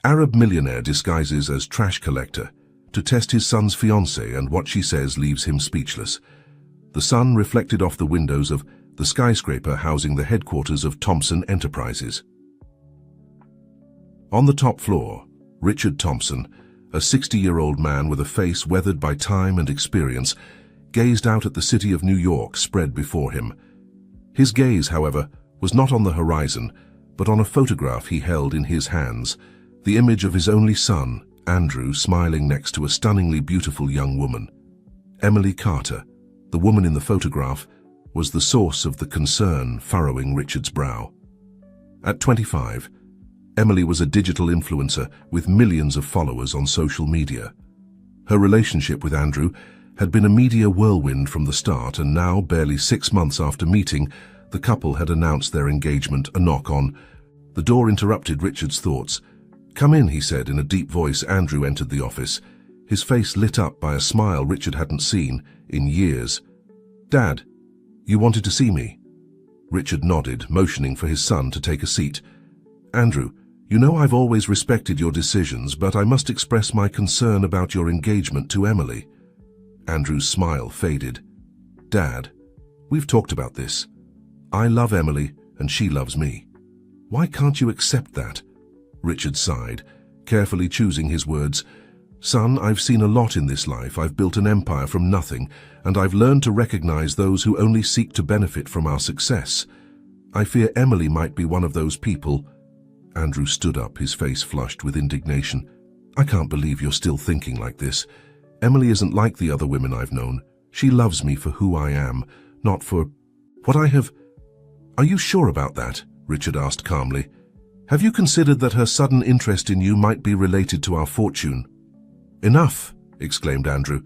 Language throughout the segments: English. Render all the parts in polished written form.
Arab millionaire disguises as trash collector to test his son's fiancée, and what she says leaves him speechless. The sun reflected off the windows of the skyscraper housing the headquarters of Thompson Enterprises. On the top floor, Richard Thompson, a 60-year-old man with a face weathered by time and experience, gazed out at the city of New York spread before him. His gaze, however, was not on the horizon, but on a photograph he held in his hands, the image of his only son, Andrew, smiling next to a stunningly beautiful young woman. Emily Carter, the woman in the photograph, was the source of the concern furrowing Richard's brow. At 25, Emily was a digital influencer with millions of followers on social media. Her relationship with Andrew had been a media whirlwind from the start, and now, barely 6 months after meeting, the couple had announced their engagement. A knock on the door interrupted Richard's thoughts. "Come in," he said in a deep voice. Andrew entered the office, his face lit up by a smile Richard hadn't seen in years. "Dad, you wanted to see me?" Richard nodded, motioning for his son to take a seat. "Andrew, you know I've always respected your decisions, but I must express my concern about your engagement to Emily." Andrew's smile faded. "Dad, we've talked about this. I love Emily and she loves me. Why can't you accept that?" Richard sighed, carefully choosing his words. "Son, I've seen a lot in this life. I've built an empire from nothing, and I've learned to recognize those who only seek to benefit from our success. I fear Emily might be one of those people." Andrew stood up, his face flushed with indignation. "I can't believe you're still thinking like this. Emily isn't like the other women I've known. She loves me for who I am, not for what I have." "Are you sure about that?" Richard asked calmly. "Have you considered that her sudden interest in you might be related to our fortune?" "Enough!" exclaimed Andrew.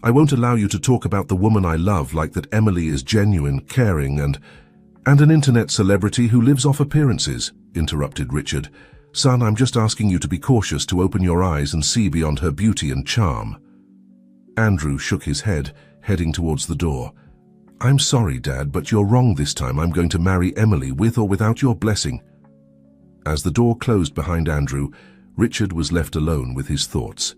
"I won't allow you to talk about the woman I love like that. Emily is genuine, caring, and an internet celebrity who lives off appearances," interrupted Richard. "Son, I'm just asking you to be cautious, to open your eyes and see beyond her beauty and charm." Andrew shook his head, heading towards the door. "I'm sorry, Dad, but you're wrong this time. I'm going to marry Emily with or without your blessing." As the door closed behind Andrew, Richard was left alone with his thoughts.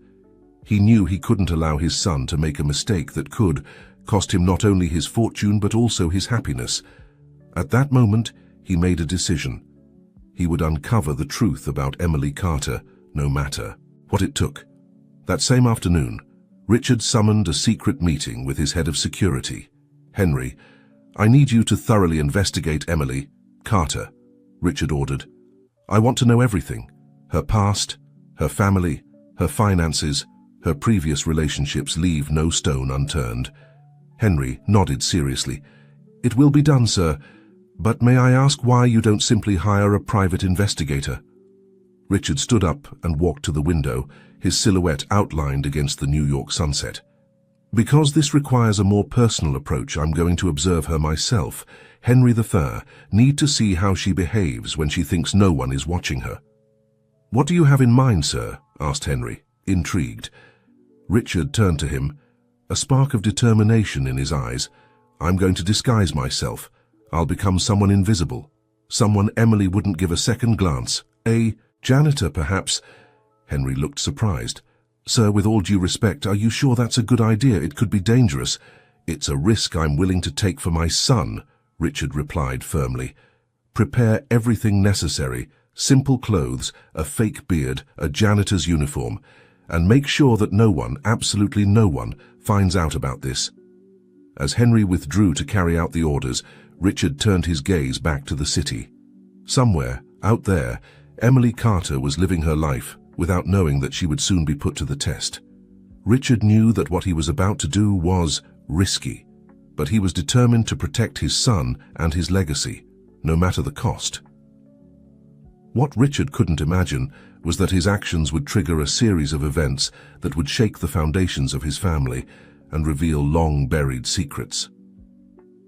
He knew he couldn't allow his son to make a mistake that could cost him not only his fortune but also his happiness. At that moment, he made a decision. He would uncover the truth about Emily Carter, no matter what it took. That same afternoon, Richard summoned a secret meeting with his head of security. "Henry, I need you to thoroughly investigate Emily Carter," Richard ordered. "I want to know everything. Her past, her family, her finances, her previous relationships. Leave no stone unturned." Henry nodded seriously. "It will be done, sir. But may I ask why you don't simply hire a private investigator?" Richard stood up and walked to the window, his silhouette outlined against the New York sunset. "Because this requires a more personal approach. I'm going to observe her myself. Henry III, need to see how she behaves when she thinks no one is watching her." "What do you have in mind, sir?" asked Henry, intrigued. Richard turned to him, a spark of determination in his eyes. "I'm going to disguise myself. I'll become someone invisible, someone Emily wouldn't give a second glance. A janitor, perhaps." Henry looked surprised. "Sir, with all due respect, are you sure that's a good idea? It could be dangerous." "It's a risk I'm willing to take for my son," Richard replied firmly. "Prepare everything necessary, simple clothes, a fake beard, a janitor's uniform, and make sure that no one, absolutely no one, finds out about this." As Henry withdrew to carry out the orders, Richard turned his gaze back to the city. Somewhere, out there, Emily Carter was living her life without knowing that she would soon be put to the test. Richard knew that what he was about to do was risky, but he was determined to protect his son and his legacy, no matter the cost. What Richard couldn't imagine was that his actions would trigger a series of events that would shake the foundations of his family and reveal long-buried secrets.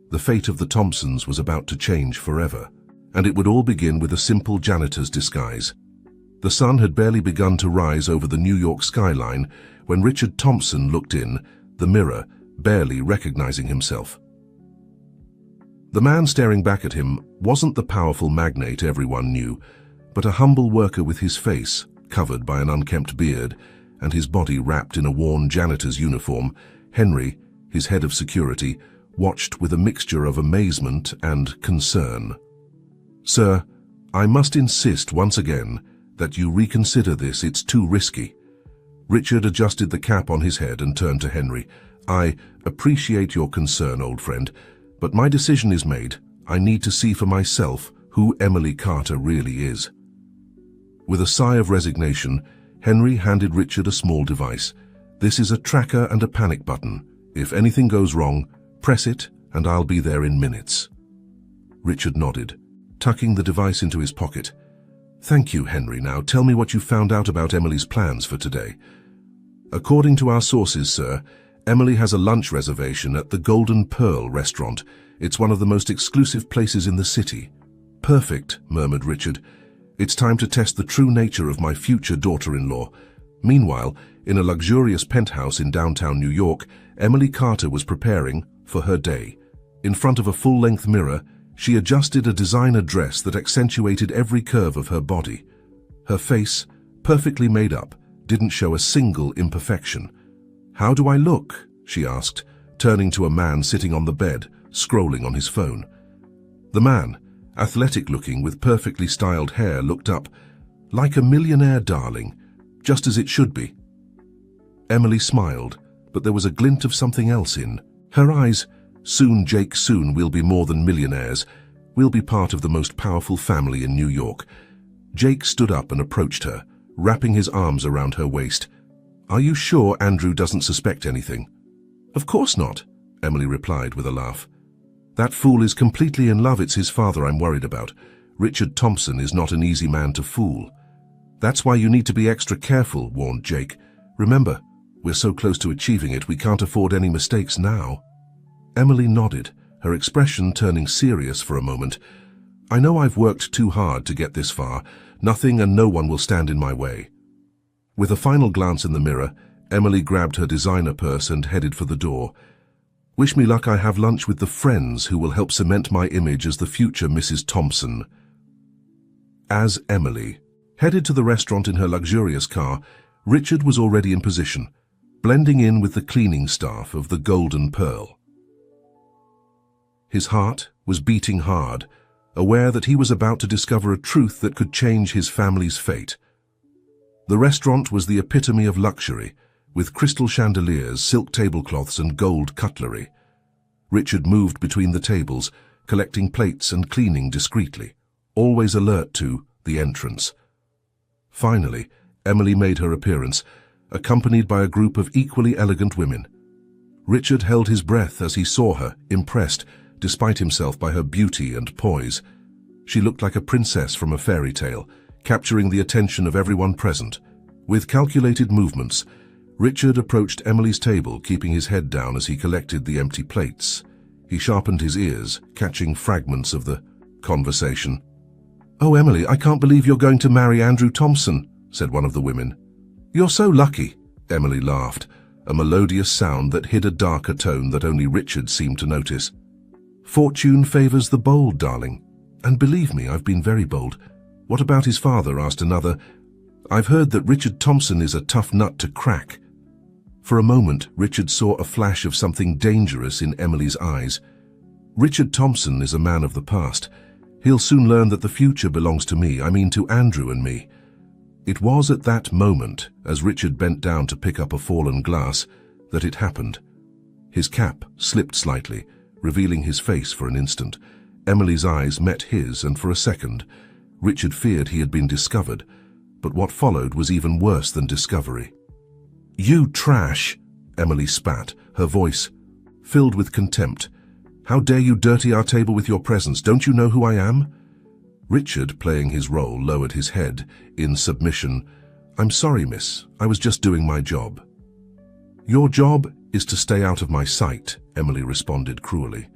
The fate of the Thompsons was about to change forever, and it would all begin with a simple janitor's disguise. The sun had barely begun to rise over the New York skyline when Richard Thompson looked in, the mirror, barely recognizing himself. The man staring back at him wasn't the powerful magnate everyone knew, but a humble worker with his face, covered by an unkempt beard, and his body wrapped in a worn janitor's uniform, Henry, his head of security, watched with a mixture of amazement and concern. "Sir, I must insist once again that you reconsider this. It's too risky." Richard adjusted the cap on his head and turned to Henry. "I appreciate your concern, old friend, but my decision is made. I need to see for myself who Emily Carter really is." With a sigh of resignation, Henry handed Richard a small device. "This is a tracker and a panic button. If anything goes wrong, press it and I'll be there in minutes." Richard nodded, tucking the device into his pocket. "Thank you, Henry. Now tell me what you found out about Emily's plans for today." "According to our sources, sir, Emily has a lunch reservation at the Golden Pearl restaurant. It's one of the most exclusive places in the city." "Perfect," murmured Richard. "It's time to test the true nature of my future daughter-in-law." Meanwhile, in a luxurious penthouse in downtown New York, Emily Carter was preparing for her day. In front of a full-length mirror, she adjusted a designer dress that accentuated every curve of her body. Her face, perfectly made up, didn't show a single imperfection. "How do I look?" she asked, turning to a man sitting on the bed, scrolling on his phone. The man, athletic-looking with perfectly styled hair, looked up. "Like a millionaire, darling, just as it should be." Emily smiled, but there was a glint of something else in her eyes. "Soon, Jake, soon we'll be more than millionaires. We'll be part of the most powerful family in New York." Jake stood up and approached her, wrapping his arms around her waist. "Are you sure Andrew doesn't suspect anything?" "Of course not," Emily replied with a laugh. "That fool is completely in love. It's his father I'm worried about. Richard Thompson is not an easy man to fool." "That's why you need to be extra careful," warned Jake. "Remember, we're so close to achieving it, we can't afford any mistakes now." Emily nodded, her expression turning serious for a moment. "I know I've worked too hard to get this far. Nothing and no one will stand in my way." With a final glance in the mirror, Emily grabbed her designer purse and headed for the door. "Wish me luck. I have lunch with the friends who will help cement my image as the future Mrs. Thompson." As Emily headed to the restaurant in her luxurious car, Richard was already in position, blending in with the cleaning staff of the Golden Pearl. His heart was beating hard, aware that he was about to discover a truth that could change his family's fate. The restaurant was the epitome of luxury, with crystal chandeliers, silk tablecloths, and gold cutlery. Richard moved between the tables, collecting plates and cleaning discreetly, always alert to the entrance. Finally, Emily made her appearance, accompanied by a group of equally elegant women. Richard held his breath as he saw her, impressed, despite himself, by her beauty and poise. She looked like a princess from a fairy tale, capturing the attention of everyone present. With calculated movements, Richard approached Emily's table, keeping his head down as he collected the empty plates. He sharpened his ears, catching fragments of the conversation. "Oh, Emily, I can't believe you're going to marry Andrew Thompson," said one of the women. "You're so lucky," Emily laughed, a melodious sound that hid a darker tone that only Richard seemed to notice. "Fortune favors the bold, darling. And believe me, I've been very bold." "What about his father?" asked another. "I've heard that Richard Thompson is a tough nut to crack." For a moment, Richard saw a flash of something dangerous in Emily's eyes. "Richard Thompson is a man of the past. He'll soon learn that the future belongs to me, I mean to Andrew and me." It was at that moment, as Richard bent down to pick up a fallen glass, that it happened. His cap slipped slightly, revealing his face for an instant. Emily's eyes met his, and for a second, Richard feared he had been discovered, but what followed was even worse than discovery. "You trash!" Emily spat, her voice filled with contempt. "How dare you dirty our table with your presence? Don't you know who I am?" Richard, playing his role, lowered his head in submission. "I'm sorry, miss. I was just doing my job." "Your job is to stay out of my sight," Emily responded cruelly.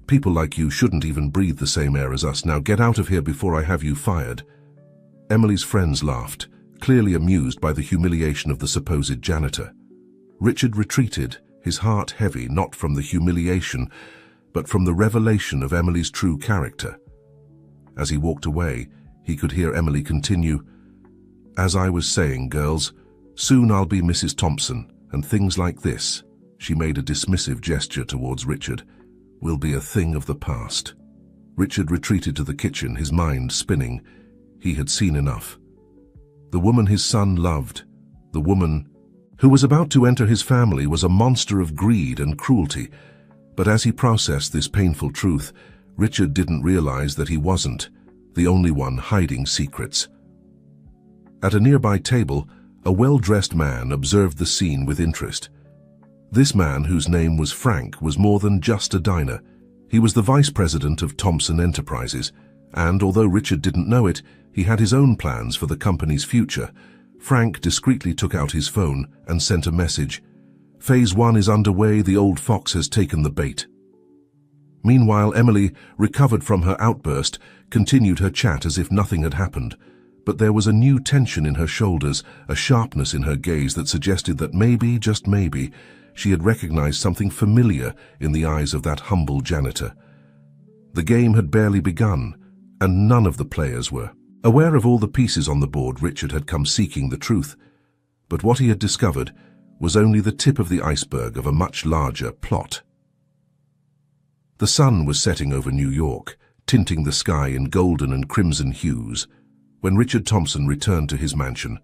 "People like you shouldn't even breathe the same air as us. Now get out of here before I have you fired." Emily's friends laughed, clearly amused by the humiliation of the supposed janitor. Richard retreated, his heart heavy, not from the humiliation, but from the revelation of Emily's true character. As he walked away, he could hear Emily continue, As I was saying, girls, soon I'll be Mrs. Thompson, and things like this," she made a dismissive gesture towards Richard, "will be a thing of the past." Richard retreated to the kitchen, his mind spinning. He had seen enough. The woman his son loved, the woman who was about to enter his family, was a monster of greed and cruelty. But as he processed this painful truth, Richard didn't realize that he wasn't the only one hiding secrets. At a nearby table, a well-dressed man observed the scene with interest. This man, whose name was Frank, was more than just a diner. He was the vice president of Thompson Enterprises, and although Richard didn't know it, he had his own plans for the company's future. Frank discreetly took out his phone and sent a message. "Phase 1 is underway, the old fox has taken the bait." Meanwhile, Emily, recovered from her outburst, continued her chat as if nothing had happened. But there was a new tension in her shoulders, a sharpness in her gaze that suggested that maybe, just maybe, she had recognized something familiar in the eyes of that humble janitor. The game had barely begun, and none of the players were. Aware of all the pieces on the board, Richard had come seeking the truth. But what he had discovered was only the tip of the iceberg of a much larger plot. The sun was setting over New York, tinting the sky in golden and crimson hues. When Richard Thompson returned to his mansion,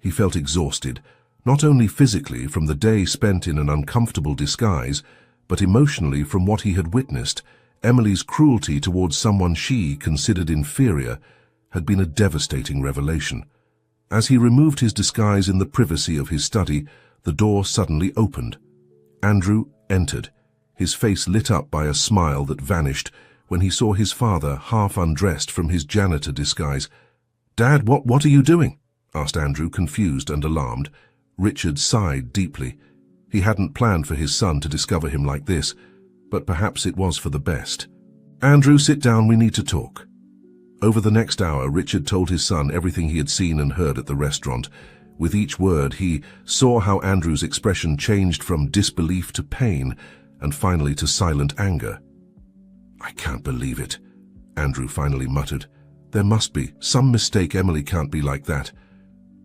he felt exhausted, not only physically from the day spent in an uncomfortable disguise, but emotionally from what he had witnessed. Emily's cruelty towards someone she considered inferior had been a devastating revelation. As he removed his disguise in the privacy of his study, the door suddenly opened. Andrew entered, his face lit up by a smile that vanished when he saw his father half undressed from his janitor disguise. "Dad, what are you doing?" asked Andrew, confused and alarmed. Richard sighed deeply. He hadn't planned for his son to discover him like this, but perhaps it was for the best. "Andrew, sit down, we need to talk." Over the next hour, Richard told his son everything he had seen and heard at the restaurant. With each word, he saw how Andrew's expression changed from disbelief to pain, and finally to silent anger. "I can't believe it," Andrew finally muttered. "There must be some mistake. Emily can't be like that."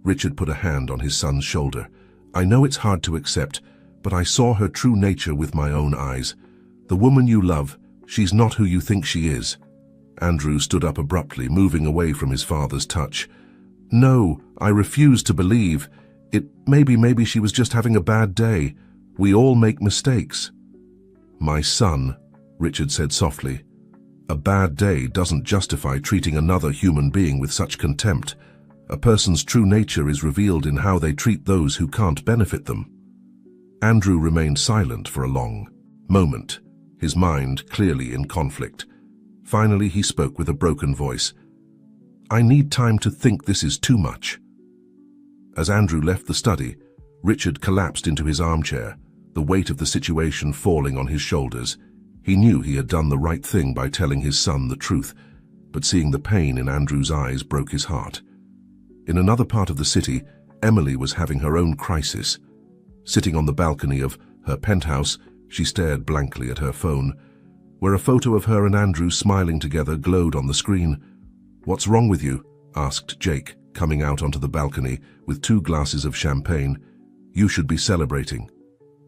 Richard put a hand on his son's shoulder. "I know it's hard to accept, but I saw her true nature with my own eyes. The woman you love, she's not who you think she is." Andrew stood up abruptly, moving away from his father's touch. "No, I refuse to believe it. Maybe she was just having a bad day. We all make mistakes." "My son," Richard said softly, "a bad day doesn't justify treating another human being with such contempt. A person's true nature is revealed in how they treat those who can't benefit them." Andrew remained silent for a long moment, his mind clearly in conflict. Finally, he spoke with a broken voice. "I need time to think. This is too much." As Andrew left the study, Richard collapsed into his armchair, the weight of the situation falling on his shoulders. He knew he had done the right thing by telling his son the truth, but seeing the pain in Andrew's eyes broke his heart. In another part of the city, Emily was having her own crisis. Sitting on the balcony of her penthouse, she stared blankly at her phone, where a photo of her and Andrew smiling together glowed on the screen. "What's wrong with you?" asked Jake, coming out onto the balcony with 2 glasses of champagne. "You should be celebrating.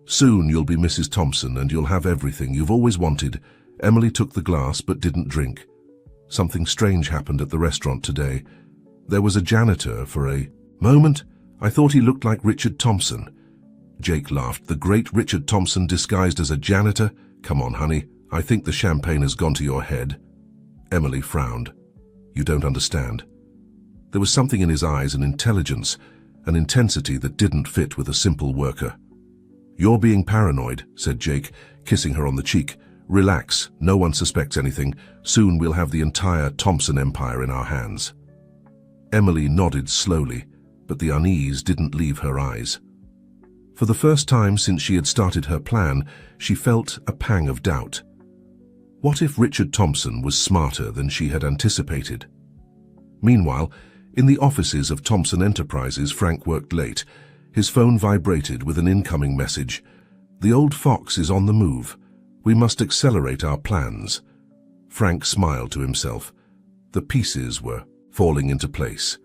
Soon you'll be Mrs. Thompson and you'll have everything you've always wanted." Emily took the glass but didn't drink. "Something strange happened at the restaurant today. There was a janitor. For a moment, I thought he looked like Richard Thompson." Jake laughed. "The great Richard Thompson disguised as a janitor? Come on, honey. I think the champagne has gone to your head." Emily frowned. "You don't understand." There was something in his eyes, an intelligence, an intensity that didn't fit with a simple worker. "You're being paranoid," said Jake, kissing her on the cheek. "Relax, no one suspects anything. Soon we'll have the entire Thompson empire in our hands." Emily nodded slowly, but the unease didn't leave her eyes. For the first time since she had started her plan, she felt a pang of doubt. What if Richard Thompson was smarter than she had anticipated? Meanwhile, in the offices of Thompson Enterprises, Frank worked late. His phone vibrated with an incoming message. "The old fox is on the move. We must accelerate our plans." Frank smiled to himself. The pieces were falling into place.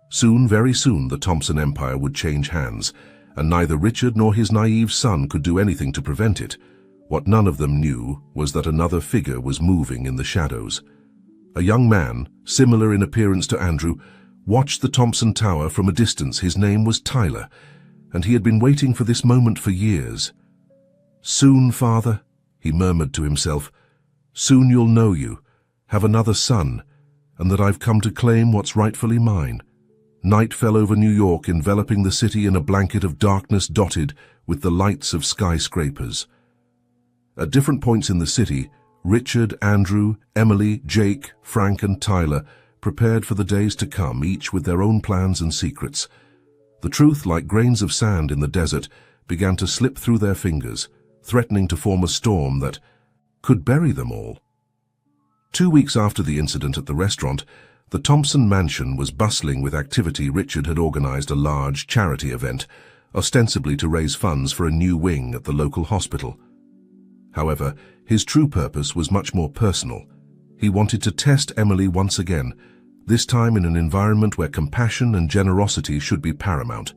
Soon, very soon, the Thompson empire would change hands, and neither Richard nor his naive son could do anything to prevent it. What none of them knew was that another figure was moving in the shadows. A young man, similar in appearance to Andrew, watched the Thompson Tower from a distance. His name was Tyler, and he had been waiting for this moment for years. "Soon, father," he murmured to himself, "soon you'll know you, have another son, and that I've come to claim what's rightfully mine." Night fell over New York, enveloping the city in a blanket of darkness dotted with the lights of skyscrapers. At different points in the city, Richard, Andrew, Emily, Jake, Frank, and Tyler prepared for the days to come, each with their own plans and secrets. The truth, like grains of sand in the desert, began to slip through their fingers, threatening to form a storm that could bury them all. 2 weeks after the incident at the restaurant, the Thompson mansion was bustling with activity. Richard had organized a large charity event, ostensibly to raise funds for a new wing at the local hospital. However, his true purpose was much more personal. He wanted to test Emily once again, this time in an environment where compassion and generosity should be paramount.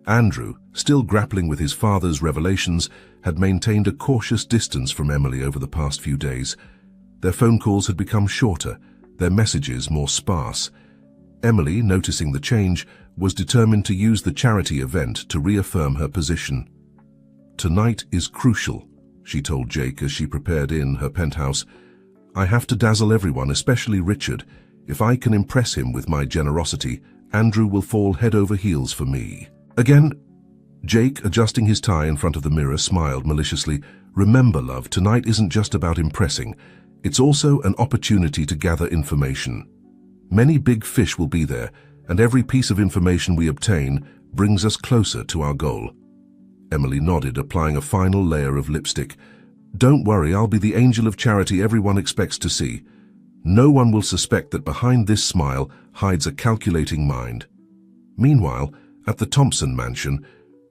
Andrew, still grappling with his father's revelations, had maintained a cautious distance from Emily over the past few days. Their phone calls had become shorter, their messages more sparse. Emily, noticing the change, was determined to use the charity event to reaffirm her position. "Tonight is crucial," she told Jake as she prepared in her penthouse. "I have to dazzle everyone, especially Richard. If I can impress him with my generosity, Andrew will fall head over heels for me." Again, Jake, adjusting his tie in front of the mirror, smiled maliciously. "Remember, love, tonight isn't just about impressing. It's also an opportunity to gather information. Many big fish will be there, and every piece of information we obtain brings us closer to our goal." Emily nodded, applying a final layer of lipstick. "Don't worry, I'll be the angel of charity everyone expects to see. No one will suspect that behind this smile hides a calculating mind." Meanwhile, at the Thompson mansion,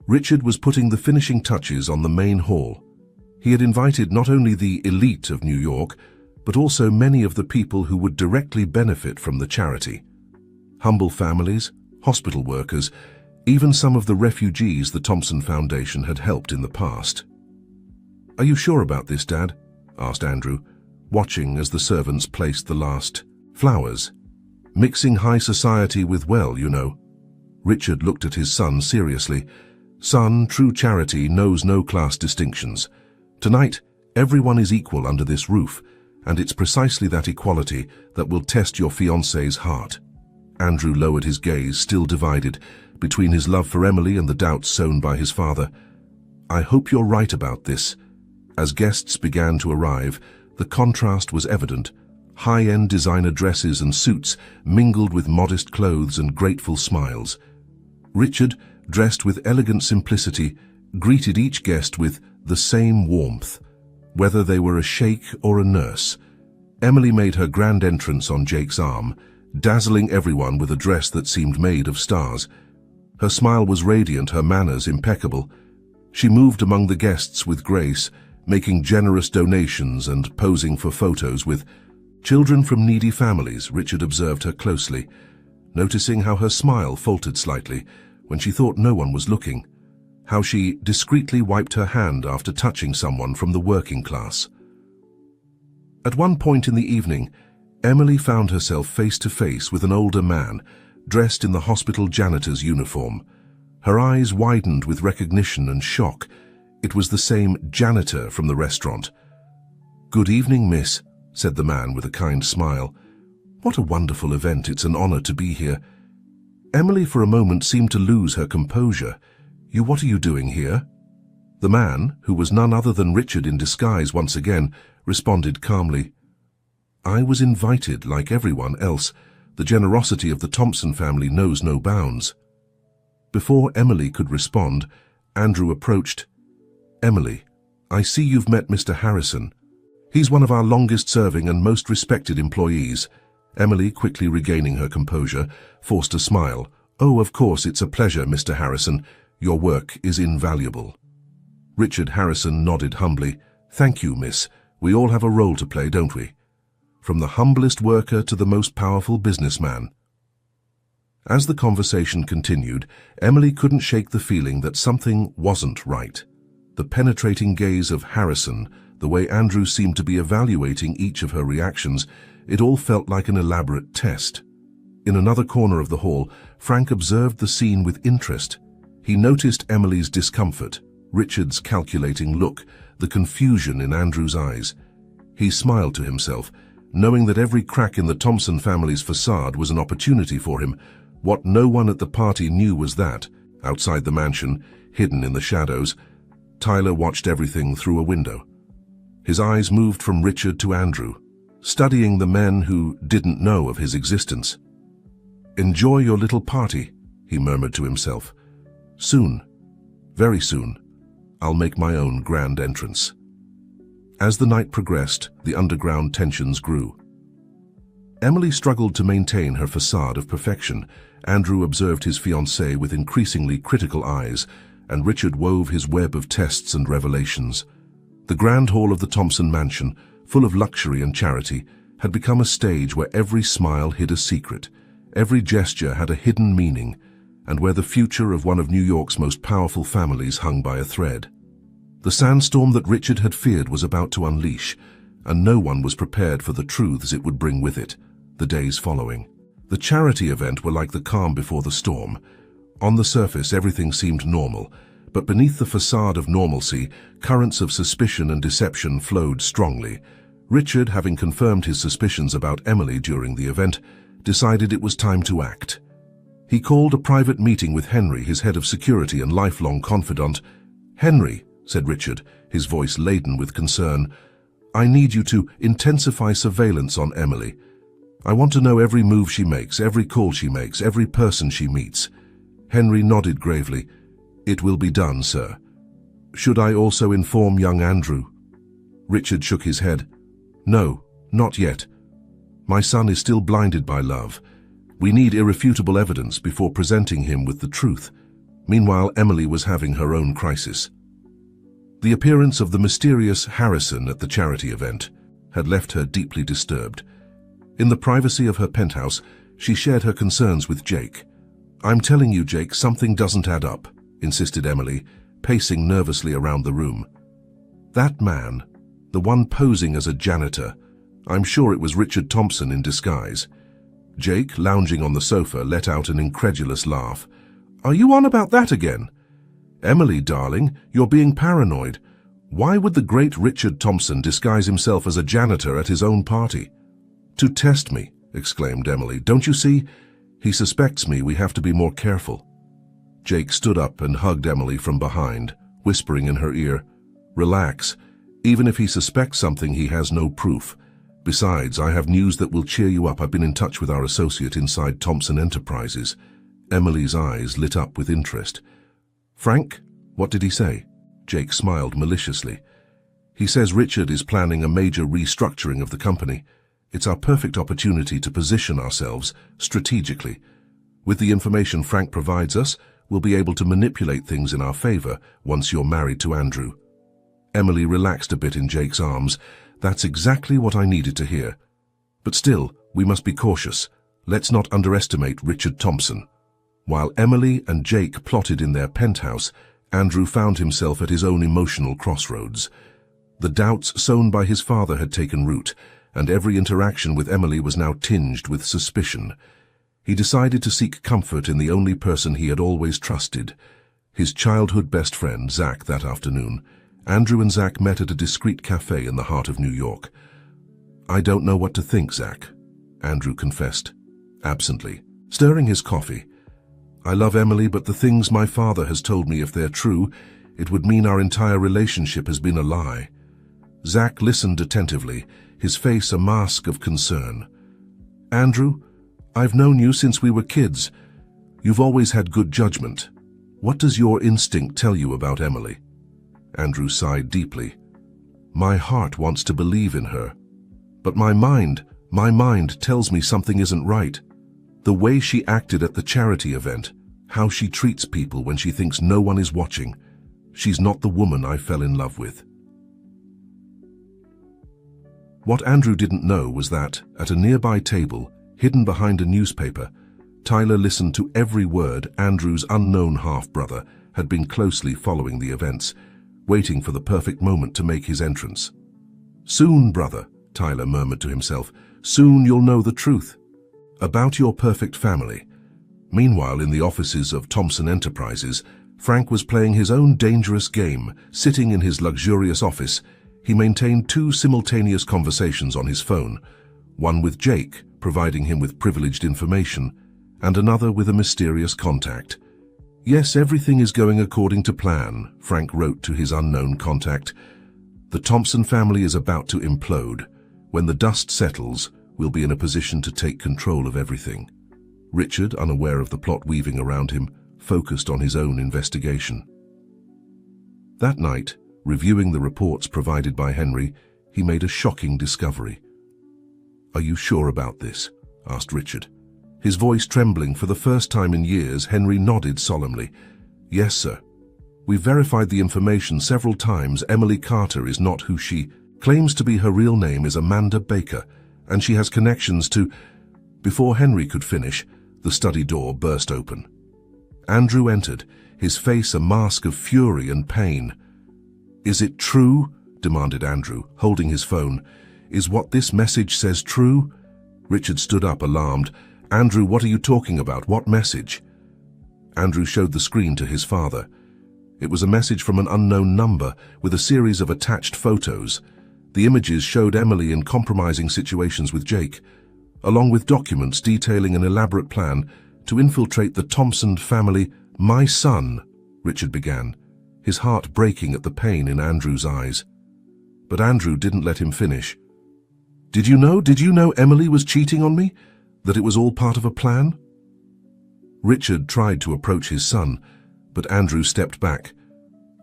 Richard was putting the finishing touches on the main hall. He had invited not only the elite of New York, but also many of the people who would directly benefit from the charity. Humble families, hospital workers, even some of the refugees the Thompson Foundation had helped in the past. "Are you sure about this, Dad?" asked Andrew, watching as the servants placed the last flowers. "Mixing high society with, well, you know." Richard looked at his son seriously. "Son, true charity knows no class distinctions. Tonight, everyone is equal under this roof, and it's precisely that equality that will test your fiancée's heart." Andrew lowered his gaze, still divided between his love for Emily and the doubts sown by his father. "I hope you're right about this." As guests began to arrive, the contrast was evident. High-end designer dresses and suits mingled with modest clothes and grateful smiles. Richard, dressed with elegant simplicity, greeted each guest with the same warmth, whether they were a sheikh or a nurse. Emily made her grand entrance on Jake's arm, dazzling everyone with a dress that seemed made of stars. Her smile was radiant, her manners impeccable. She moved among the guests with grace, making generous donations and posing for photos with children from needy families. Richard observed her closely, noticing how her smile faltered slightly when she thought no one was looking, how she discreetly wiped her hand after touching someone from the working class. At one point in the evening, Emily found herself face to face with an older man, dressed in the hospital janitor's uniform. Her eyes widened with recognition and shock. It was the same janitor from the restaurant. "Good evening, miss," said the man with a kind smile. "What a wonderful event. It's an honor to be here." Emily for a moment seemed to lose her composure. What are you doing here?" The man, who was none other than Richard in disguise once again, responded calmly. "I was invited like everyone else. The generosity of the Thompson family knows no bounds." Before Emily could respond, Andrew approached. "Emily, I see you've met Mr. Harrison. He's one of our longest-serving and most respected employees." Emily, quickly regaining her composure, forced a smile. "Oh, of course, it's a pleasure, Mr. Harrison. Your work is invaluable." Richard Harrison nodded humbly. "Thank you, miss. We all have a role to play, don't we? From the humblest worker to the most powerful businessman." As the conversation continued, Emily couldn't shake the feeling that something wasn't right. The penetrating gaze of Harrison, the way Andrew seemed to be evaluating each of her reactions, it all felt like an elaborate test. In another corner of the hall, Frank observed the scene with interest. He noticed Emily's discomfort, Richard's calculating look, the confusion in Andrew's eyes. He smiled to himself, knowing that every crack in the Thompson family's facade was an opportunity for him. What no one at the party knew was that, outside the mansion, hidden in the shadows, Tyler watched everything through a window. His eyes moved from Richard to Andrew, studying the men who didn't know of his existence. "Enjoy your little party," he murmured to himself. "Soon, very soon, I'll make my own grand entrance." As the night progressed, the underground tensions grew. Emily struggled to maintain her facade of perfection. Andrew observed his fiancée with increasingly critical eyes, and Richard wove his web of tests and revelations. The grand hall of the Thompson mansion, full of luxury and charity, had become a stage where every smile hid a secret, every gesture had a hidden meaning, and where the future of one of New York's most powerful families hung by a thread. The sandstorm that Richard had feared was about to unleash, and no one was prepared for the truths it would bring with it, the days following. The charity event were like the calm before the storm. On the surface, everything seemed normal, but beneath the facade of normalcy, currents of suspicion and deception flowed strongly. Richard, having confirmed his suspicions about Emily during the event, decided it was time to act. He called a private meeting with Henry, his head of security and lifelong confidant. "Henry," said Richard, his voice laden with concern, "I need you to intensify surveillance on Emily. I want to know every move she makes, every call she makes, every person she meets." Henry nodded gravely. "It will be done, sir." "Should I also inform young Andrew?" Richard shook his head. "No, not yet. My son is still blinded by love. We need irrefutable evidence before presenting him with the truth." Meanwhile, Emily was having her own crisis. The appearance of the mysterious Harrison at the charity event had left her deeply disturbed. In the privacy of her penthouse, she shared her concerns with Jake. "I'm telling you, Jake, something doesn't add up," insisted Emily, pacing nervously around the room. "That man, the one posing as a janitor, I'm sure it was Richard Thompson in disguise." Jake, lounging on the sofa, let out an incredulous laugh. "Are you on about that again?" "Emily, darling, you're being paranoid. Why would the great Richard Thompson disguise himself as a janitor at his own party?" "To test me," exclaimed Emily. "Don't you see? He suspects me. We have to be more careful." Jake stood up and hugged Emily from behind, whispering in her ear, "Relax. Even if he suspects something, he has no proof. Besides, I have news that will cheer you up. I've been in touch with our associate inside Thompson Enterprises." Emily's eyes lit up with interest. "Frank, what did he say?" Jake smiled maliciously. "He says Richard is planning a major restructuring of the company. It's our perfect opportunity to position ourselves strategically. With the information Frank provides us, we'll be able to manipulate things in our favor once you're married to Andrew." Emily relaxed a bit in Jake's arms. "That's exactly what I needed to hear. But still, we must be cautious. Let's not underestimate Richard Thompson." While Emily and Jake plotted in their penthouse, Andrew found himself at his own emotional crossroads. The doubts sown by his father had taken root, and every interaction with Emily was now tinged with suspicion. He decided to seek comfort in the only person he had always trusted, his childhood best friend, Zach, that afternoon. Andrew and Zach met at a discreet cafe in the heart of New York. "I don't know what to think, Zach," Andrew confessed, absently, stirring his coffee. "I love Emily, but the things my father has told me, if they're true, it would mean our entire relationship has been a lie." Zach listened attentively, his face a mask of concern. "Andrew, I've known you since we were kids. You've always had good judgment. What does your instinct tell you about Emily?" Andrew sighed deeply. "My heart wants to believe in her, but my mind tells me something isn't right. The way she acted at the charity event, how she treats people when she thinks no one is watching. She's not the woman I fell in love with." What Andrew didn't know was that, at a nearby table, hidden behind a newspaper, Tyler listened to every word. Andrew's unknown half-brother had been closely following the events, waiting for the perfect moment to make his entrance. "Soon, brother," Tyler murmured to himself, "soon you'll know the truth about your perfect family." Meanwhile, in the offices of Thompson Enterprises, Frank was playing his own dangerous game. Sitting in his luxurious office, he maintained two simultaneous conversations on his phone, one with Jake, providing him with privileged information, and another with a mysterious contact. "Yes, everything is going according to plan," Frank wrote to his unknown contact. "The Thompson family is about to implode. When the dust settles, we'll be in a position to take control of everything." Richard, unaware of the plot weaving around him, focused on his own investigation. That night, reviewing the reports provided by Henry, he made a shocking discovery. "Are you sure about this?" asked Richard. His voice trembling for the first time in years, Henry nodded solemnly. "Yes, sir. We've verified the information several times. Emily Carter is not who she claims to be. Her real name is Amanda Baker, and she has connections to—" Before Henry could finish, the study door burst open. Andrew entered, his face a mask of fury and pain. "Is it true?" demanded Andrew, holding his phone. "Is what this message says true?" Richard stood up, alarmed. "Andrew, what are you talking about? What message?" Andrew showed the screen to his father. It was a message from an unknown number with a series of attached photos. The images showed Emily in compromising situations with Jake, along with documents detailing an elaborate plan to infiltrate the Thompson family. "My son," Richard began, his heart breaking at the pain in Andrew's eyes. But Andrew didn't let him finish. Did you know Emily was cheating on me? That it was all part of a plan?" Richard tried to approach his son, but Andrew stepped back.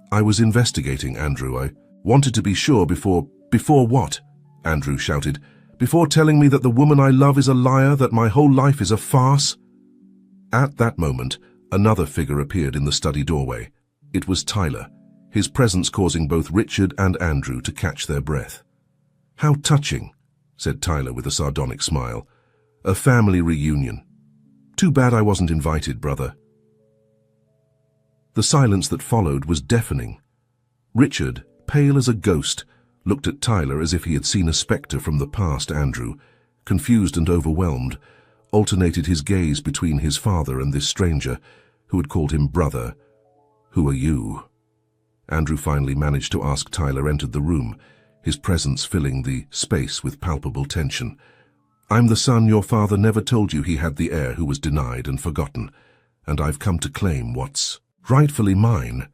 "I was investigating, Andrew. I wanted to be sure before—" "Before what?" Andrew shouted. "Before telling me that the woman I love is a liar, that my whole life is a farce?" At that moment, another figure appeared in the study doorway. It was Tyler, his presence causing both Richard and Andrew to catch their breath. "How touching," said Tyler with a sardonic smile. "A family reunion. Too bad I wasn't invited, brother." The silence that followed was deafening. Richard, pale as a ghost, looked at Tyler as if he had seen a spectre from the past. Andrew, confused and overwhelmed, alternated his gaze between his father and this stranger, who had called him brother. "Who are you?" Andrew finally managed to ask. Tyler entered the room, his presence filling the space with palpable tension. "I'm the son your father never told you he had, the heir who was denied and forgotten, and I've come to claim what's rightfully mine."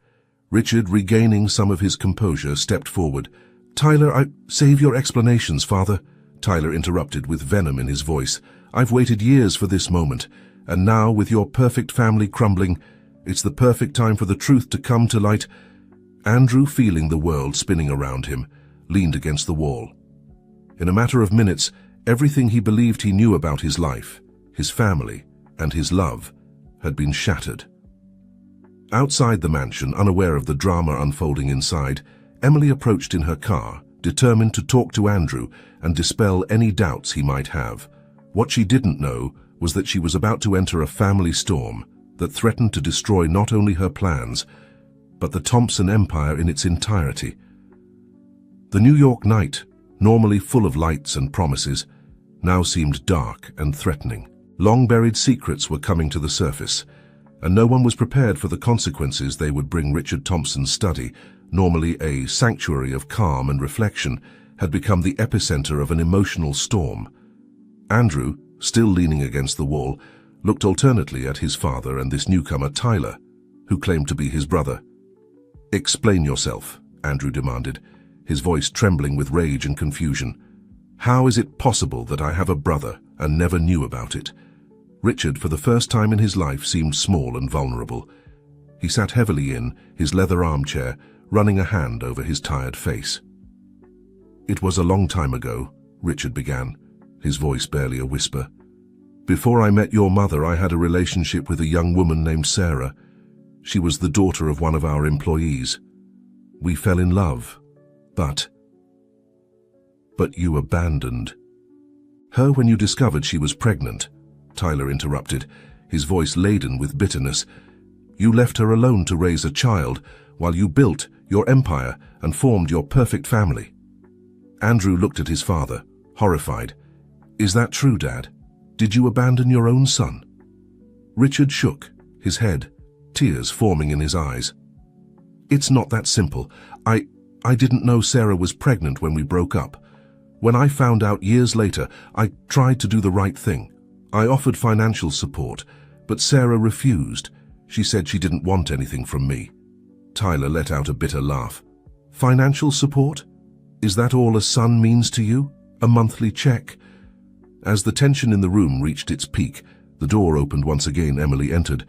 Richard, regaining some of his composure, stepped forward. "Tyler, save your explanations, father," Tyler interrupted with venom in his voice. "I've waited years for this moment, and now, with your perfect family crumbling, it's the perfect time for the truth to come to light." Andrew, feeling the world spinning around him, leaned against the wall. In a matter of minutes, everything he believed he knew about his life, his family, and his love had been shattered. Outside the mansion, unaware of the drama unfolding inside, Emily approached in her car, determined to talk to Andrew and dispel any doubts he might have. What she didn't know was that she was about to enter a family storm that threatened to destroy not only her plans, but the Thompson empire in its entirety. The New York night, normally full of lights and promises, now seemed dark and threatening. Long-buried secrets were coming to the surface, and no one was prepared for the consequences they would bring. Richard Thompson's study, normally a sanctuary of calm and reflection, had become the epicenter of an emotional storm. Andrew, still leaning against the wall, looked alternately at his father and this newcomer, Tyler, who claimed to be his brother. "Explain yourself," Andrew demanded, his voice trembling with rage and confusion. "How is it possible that I have a brother and never knew about it?" Richard, for the first time in his life, seemed small and vulnerable. He sat heavily in his leather armchair, running a hand over his tired face. "It was a long time ago," Richard began, his voice barely a whisper. "Before I met your mother, I had a relationship with a young woman named Sarah. She was the daughter of one of our employees. We fell in love, but you abandoned her when you discovered she was pregnant," Tyler interrupted, his voice laden with bitterness. "You left her alone to raise a child, while you built your empire and formed your perfect family." Andrew looked at his father, horrified. "Is that true, Dad? Did you abandon your own son?" Richard shook his head, tears forming in his eyes. "It's not that simple. I didn't know Sarah was pregnant when we broke up. When I found out years later, I tried to do the right thing. I offered financial support, but Sarah refused. She said she didn't want anything from me." Tyler let out a bitter laugh. "Financial support? Is that all a son means to you? A monthly check?" As the tension in the room reached its peak, the door opened once again. Emily entered,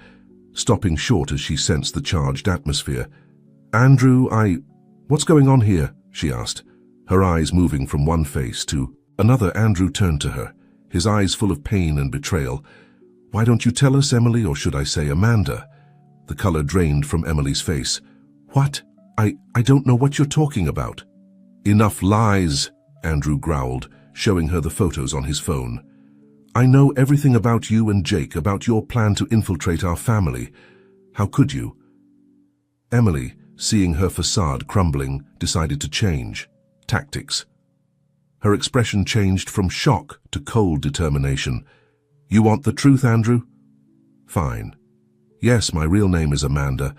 stopping short as she sensed the charged atmosphere. "Andrew, What's going on here?" she asked, her eyes moving from one face to another. Andrew turned to her, his eyes full of pain and betrayal. "Why don't you tell us, Emily, or should I say Amanda?" The color drained from Emily's face. "What? I don't know what you're talking about." "Enough lies," Andrew growled, showing her the photos on his phone. "I know everything about you and Jake, about your plan to infiltrate our family. How could you?" Emily, seeing her facade crumbling, decided to change tactics. Her expression changed from shock to cold determination. "You want the truth, Andrew? Fine. Yes, my real name is Amanda,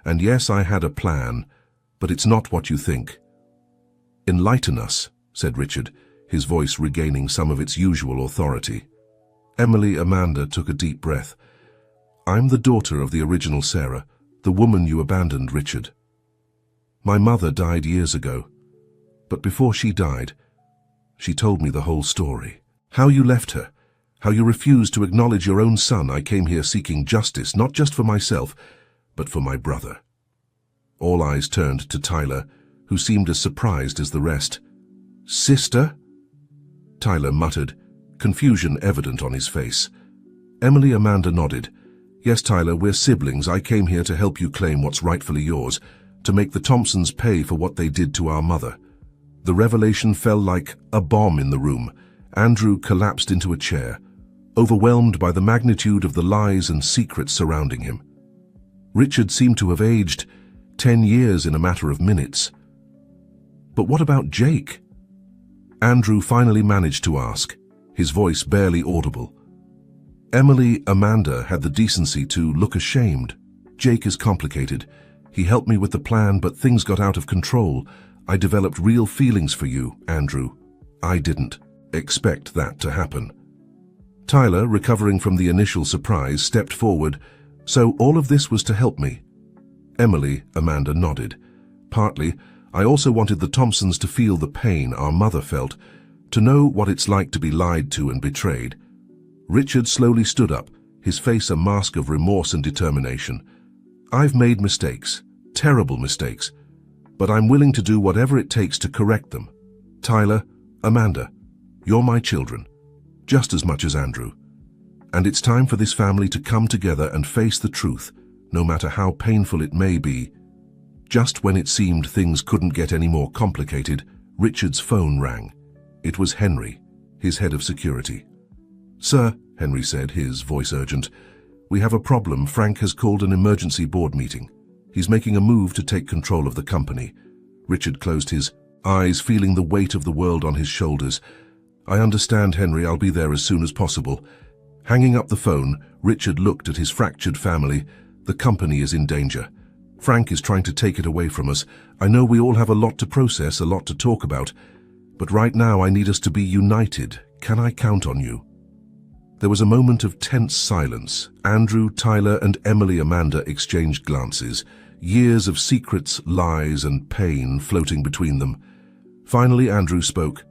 and yes, I had a plan, but it's not what you think." "Enlighten us," said Richard, his voice regaining some of its usual authority. Amanda took a deep breath. "I'm the daughter of the original Sarah, the woman you abandoned, Richard. My mother died years ago, but before she died, she told me the whole story. How you left her, how you refused to acknowledge your own son. I came here seeking justice, not just for myself, but for my brother." All eyes turned to Tyler, who seemed as surprised as the rest. "Sister?" Tyler muttered, confusion evident on his face. Amanda nodded. "Yes, Tyler, we're siblings. I came here to help you claim what's rightfully yours, to make the Thompsons pay for what they did to our mother." The revelation fell like a bomb in the room. Andrew collapsed into a chair, overwhelmed by the magnitude of the lies and secrets surrounding him. Richard seemed to have aged 10 years in a matter of minutes. "But what about Jake?" Andrew finally managed to ask, his voice barely audible. Amanda had the decency to look ashamed. "Jake is complicated. He helped me with the plan, but things got out of control. I developed real feelings for you, Andrew. I didn't expect that to happen." Tyler, recovering from the initial surprise, stepped forward. "So all of this was to help me?" Amanda nodded. "Partly. I also wanted the Thompsons to feel the pain our mother felt, to know what it's like to be lied to and betrayed." Richard slowly stood up, his face a mask of remorse and determination. "I've made mistakes, terrible mistakes, but I'm willing to do whatever it takes to correct them. Tyler, Amanda, you're my children, just as much as Andrew. And it's time for this family to come together and face the truth, no matter how painful it may be." Just when it seemed things couldn't get any more complicated, Richard's phone rang. It was Henry, his head of security. "Sir," Henry said, his voice urgent, "we have a problem. Frank has called an emergency board meeting. He's making a move to take control of the company." Richard closed his eyes, feeling the weight of the world on his shoulders. "I understand, Henry. I'll be there as soon as possible." Hanging up the phone, Richard looked at his fractured family. "The company is in danger. Frank is trying to take it away from us. I know we all have a lot to process, a lot to talk about, but right now I need us to be united. Can I count on you?" There was a moment of tense silence. Andrew, Tyler, and Amanda exchanged glances, years of secrets, lies, and pain floating between them. Finally, Andrew spoke.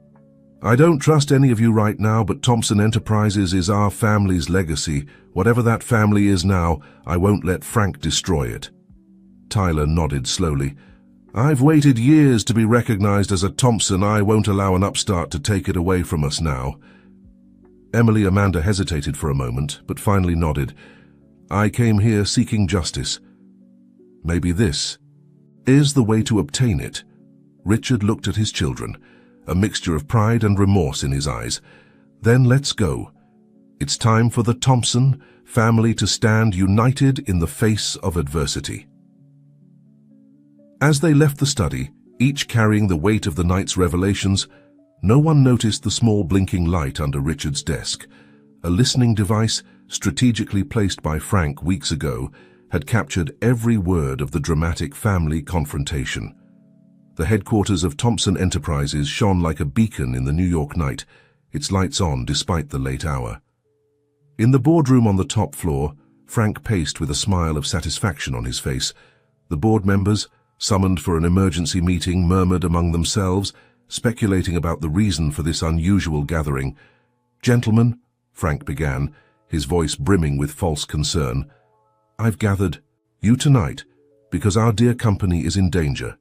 "I don't trust any of you right now, but Thompson Enterprises is our family's legacy. Whatever that family is now, I won't let Frank destroy it." Tyler nodded slowly. "I've waited years to be recognized as a Thompson. I won't allow an upstart to take it away from us now." Amanda hesitated for a moment, but finally nodded. "I came here seeking justice. Maybe this is the way to obtain it." Richard looked at his children, a mixture of pride and remorse in his eyes. "Then let's go. It's time for the Thompson family to stand united in the face of adversity. As they left the study, each carrying the weight of the night's revelations, no one noticed the small blinking light under Richard's desk. A listening device, strategically placed by Frank weeks ago, had captured every word of the dramatic family confrontation. The headquarters of Thompson Enterprises shone like a beacon in the New York night, its lights on despite the late hour. In the boardroom on the top floor, Frank paced with a smile of satisfaction on his face. The board members, summoned for an emergency meeting, murmured among themselves, speculating about the reason for this unusual gathering. "Gentlemen," Frank began, his voice brimming with false concern, "I've gathered you tonight because our dear company is in danger.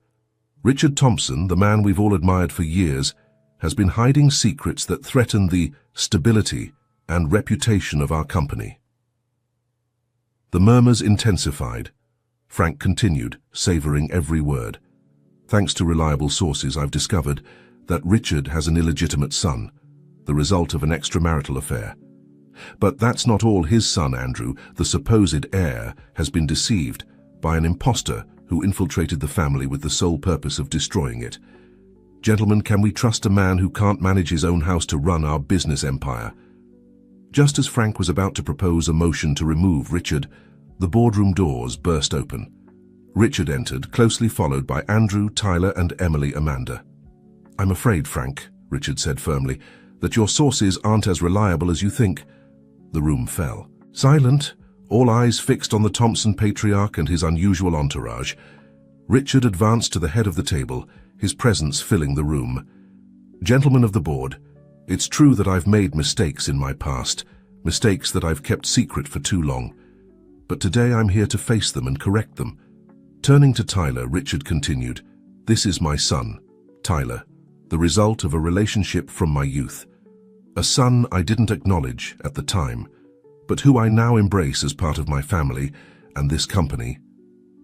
Richard Thompson, the man we've all admired for years, has been hiding secrets that threaten the stability and reputation of our company." The murmurs intensified. Frank continued, savoring every word. "Thanks to reliable sources, I've discovered that Richard has an illegitimate son, the result of an extramarital affair. But that's not all. His son, Andrew, the supposed heir, has been deceived by an impostor who infiltrated the family with the sole purpose of destroying it. Gentlemen, can we trust a man who can't manage his own house to run our business empire?" Just as Frank was about to propose a motion to remove Richard, the boardroom doors burst open. Richard entered, closely followed by Andrew, Tyler, and Emily Amanda. "I'm afraid, Frank," Richard said firmly, "that your sources aren't as reliable as you think." The room fell. Silent, all eyes fixed on the Thompson patriarch and his unusual entourage, Richard advanced to the head of the table, his presence filling the room. "Gentlemen of the board, it's true that I've made mistakes in my past, mistakes that I've kept secret for too long. But today I'm here to face them and correct them." Turning to Tyler, Richard continued, "This is my son, Tyler, the result of a relationship from my youth. A son I didn't acknowledge at the time, but who I now embrace as part of my family and this company."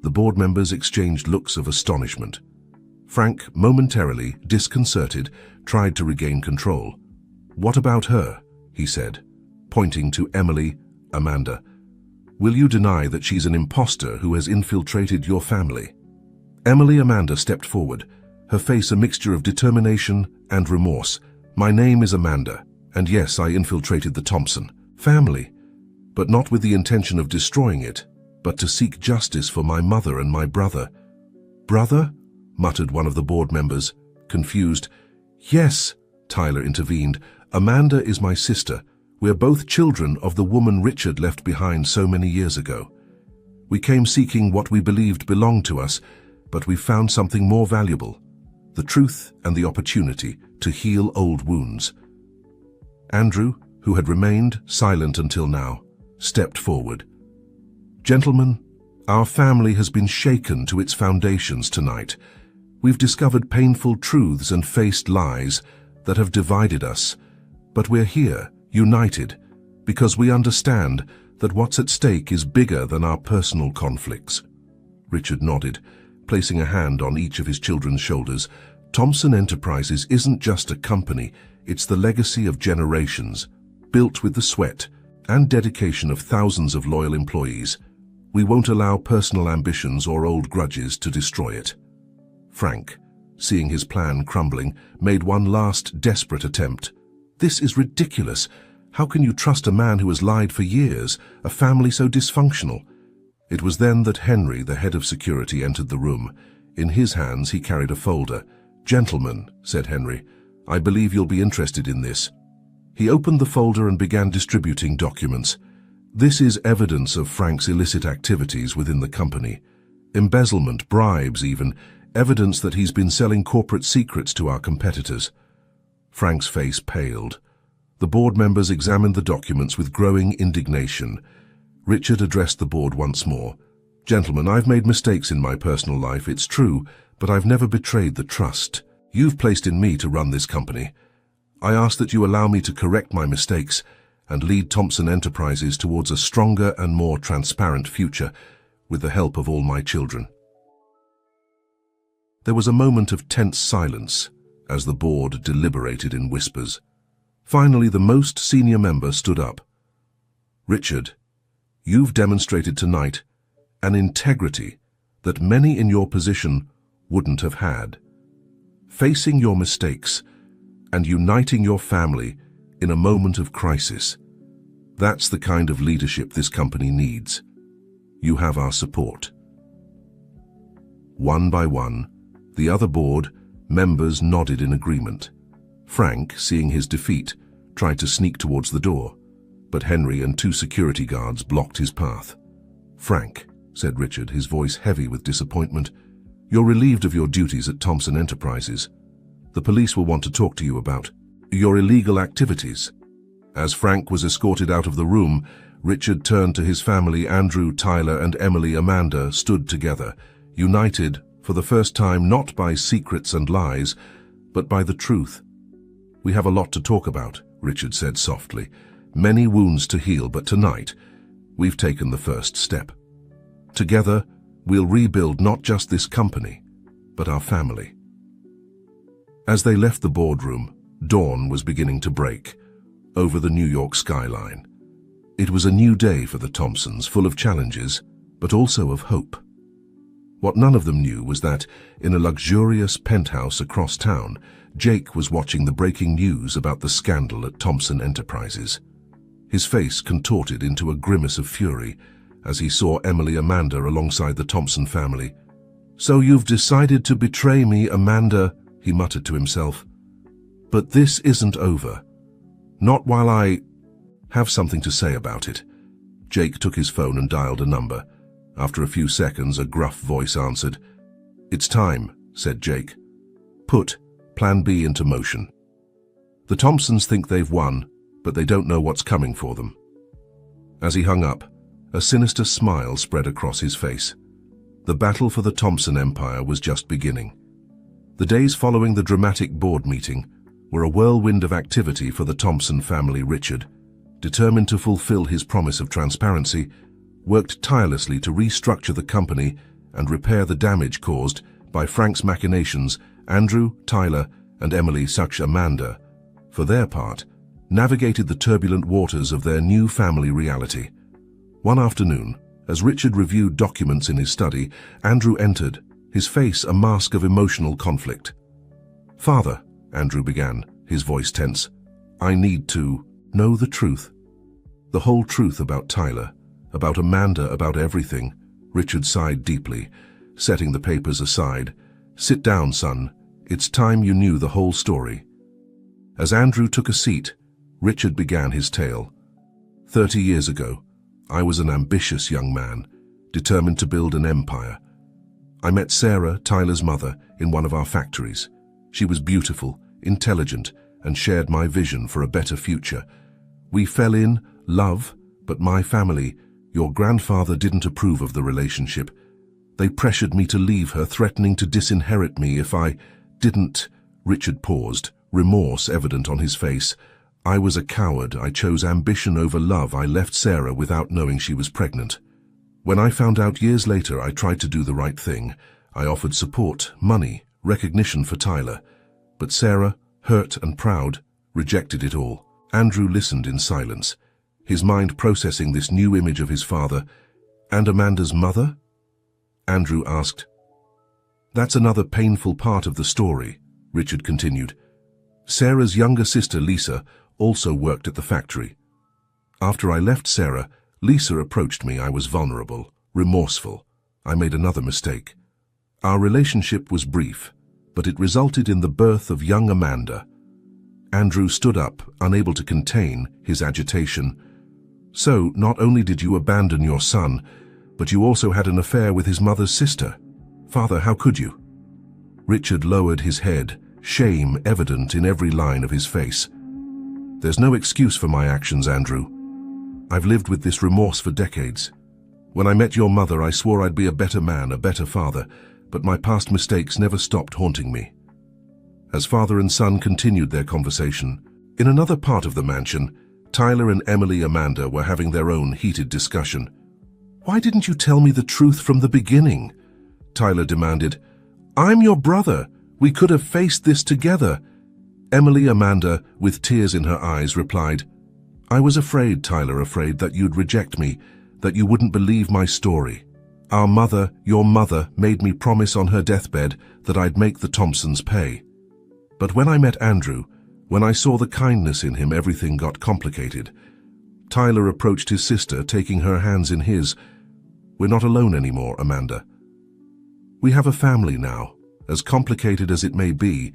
The board members exchanged looks of astonishment. Frank, momentarily disconcerted, tried to regain control. "What about her?" he said, pointing to Emily Amanda. "Will you deny that she's an impostor who has infiltrated your family?" Emily Amanda stepped forward, her face a mixture of determination and remorse. "My name is Amanda, and yes, I infiltrated the Thompson family, but not with the intention of destroying it, but to seek justice for my mother and my brother." "Brother?" muttered one of the board members, confused. "Yes," Tyler intervened. "Amanda is my sister. We're both children of the woman Richard left behind so many years ago. We came seeking what we believed belonged to us, but we found something more valuable, the truth and the opportunity to heal old wounds." Andrew, who had remained silent until now, stepped forward. "Gentlemen, our family has been shaken to its foundations tonight. We've discovered painful truths and faced lies that have divided us, but we're here, united, because we understand that what's at stake is bigger than our personal conflicts." Richard nodded, placing a hand on each of his children's shoulders. "Thompson Enterprises isn't just a company, it's the legacy of generations, built with the sweat and dedication of thousands of loyal employees. We won't allow personal ambitions or old grudges to destroy it." Frank, seeing his plan crumbling, made one last desperate attempt. "This is ridiculous. How can you trust a man who has lied for years, a family so dysfunctional?" It was then that Henry, the head of security, entered the room. In his hands he carried a folder. "Gentlemen," said Henry, "I believe you'll be interested in this." He opened the folder and began distributing documents. "This is evidence of Frank's illicit activities within the company. Embezzlement, bribes even, evidence that he's been selling corporate secrets to our competitors." Frank's face paled. The board members examined the documents with growing indignation. Richard addressed the board once more. "Gentlemen, I've made mistakes in my personal life, it's true, but I've never betrayed the trust you've placed in me to run this company. I ask that you allow me to correct my mistakes and lead Thompson Enterprises towards a stronger and more transparent future with the help of all my children." There was a moment of tense silence as the board deliberated in whispers. Finally, the most senior member stood up. "Richard, You've demonstrated tonight an integrity that many in your position wouldn't have had. Facing your mistakes and uniting your family in a moment of crisis. That's the kind of leadership this company needs. You have our support. One by one, the other board members nodded in agreement. Frank, seeing his defeat, tried to sneak towards the door, but Henry and 2 security guards blocked his path. "Frank," said Richard, his voice heavy with disappointment, "you're relieved of your duties at Thompson Enterprises. The police will want to talk to you about your illegal activities." As Frank was escorted out of the room, Richard turned to his family. Andrew, Tyler, and Emily Amanda stood together, united for the first time not by secrets and lies, but by the truth. "We have a lot to talk about," Richard said softly. "Many wounds to heal, but tonight, we've taken the first step. Together, we'll rebuild not just this company, but our family." As they left the boardroom, dawn was beginning to break over the New York skyline. It was a new day for the Thompsons, full of challenges, but also of hope. What none of them knew was that, in a luxurious penthouse across town, Jake was watching the breaking news about the scandal at Thompson Enterprises. His face contorted into a grimace of fury as he saw Emily Amanda alongside the Thompson family. "So you've decided to betray me, Amanda," he muttered to himself. "But this isn't over. Not while I have something to say about it." Jake took his phone and dialed a number. After a few seconds, a gruff voice answered. "It's time," said Jake. "Put Plan B into motion. The Thompsons think they've won, but they don't know what's coming for them." As he hung up, a sinister smile spread across his face. The battle for the Thompson empire was just beginning. The days following the dramatic board meeting were a whirlwind of activity for the Thompson family. Richard, determined to fulfill his promise of transparency, worked tirelessly to restructure the company and repair the damage caused by Frank's machinations. Andrew, Tyler, and Emily Amanda, for their part, navigated the turbulent waters of their new family reality. One afternoon, as Richard reviewed documents in his study, Andrew entered, his face a mask of emotional conflict. "Father," Andrew began, his voice tense, "I need to know the truth. The whole truth about Tyler, about Amanda, about everything." Richard sighed deeply, setting the papers aside. "Sit down, son. It's time you knew the whole story." As Andrew took a seat, Richard began his tale. 30 years ago, I was an ambitious young man, determined to build an empire. I met Sarah, Tyler's mother, in one of our factories. She was beautiful, intelligent, and shared my vision for a better future. We fell in love, but my family, your grandfather, didn't approve of the relationship. They pressured me to leave her, threatening to disinherit me if I didn't. Richard paused, remorse evident on his face. "I was a coward. I chose ambition over love. I left Sarah without knowing she was pregnant. When I found out years later, I tried to do the right thing. I offered support, money, recognition for Tyler. But Sarah, hurt and proud, rejected it all." Andrew listened in silence, his mind processing this new image of his father. "And Amanda's mother?" Andrew asked. "That's another painful part of the story," Richard continued. "Sarah's younger sister, Lisa, also worked at the factory. After I left Sarah, Lisa approached me. I was vulnerable, remorseful. I made another mistake. Our relationship was brief, but it resulted in the birth of young Amanda." Andrew stood up, unable to contain his agitation. "So, not only did you abandon your son, but you also had an affair with his mother's sister. Father, how could you?" Richard lowered his head, shame evident in every line of his face. "There's no excuse for my actions, Andrew. I've lived with this remorse for decades. When I met your mother, I swore I'd be a better man, a better father, but my past mistakes never stopped haunting me." As father and son continued their conversation, in another part of the mansion, Tyler and Emily Amanda were having their own heated discussion. "Why didn't you tell me the truth from the beginning?" Tyler demanded. "I'm your brother. We could have faced this together." Emily Amanda, with tears in her eyes, replied, "I was afraid, Tyler, afraid that you'd reject me, that you wouldn't believe my story. Our mother, your mother, made me promise on her deathbed that I'd make the Thompsons pay. But when I met Andrew, when I saw the kindness in him, everything got complicated. Tyler approached his sister, taking her hands in his. We're not alone anymore, Amanda. We have a family now, as complicated as it may be,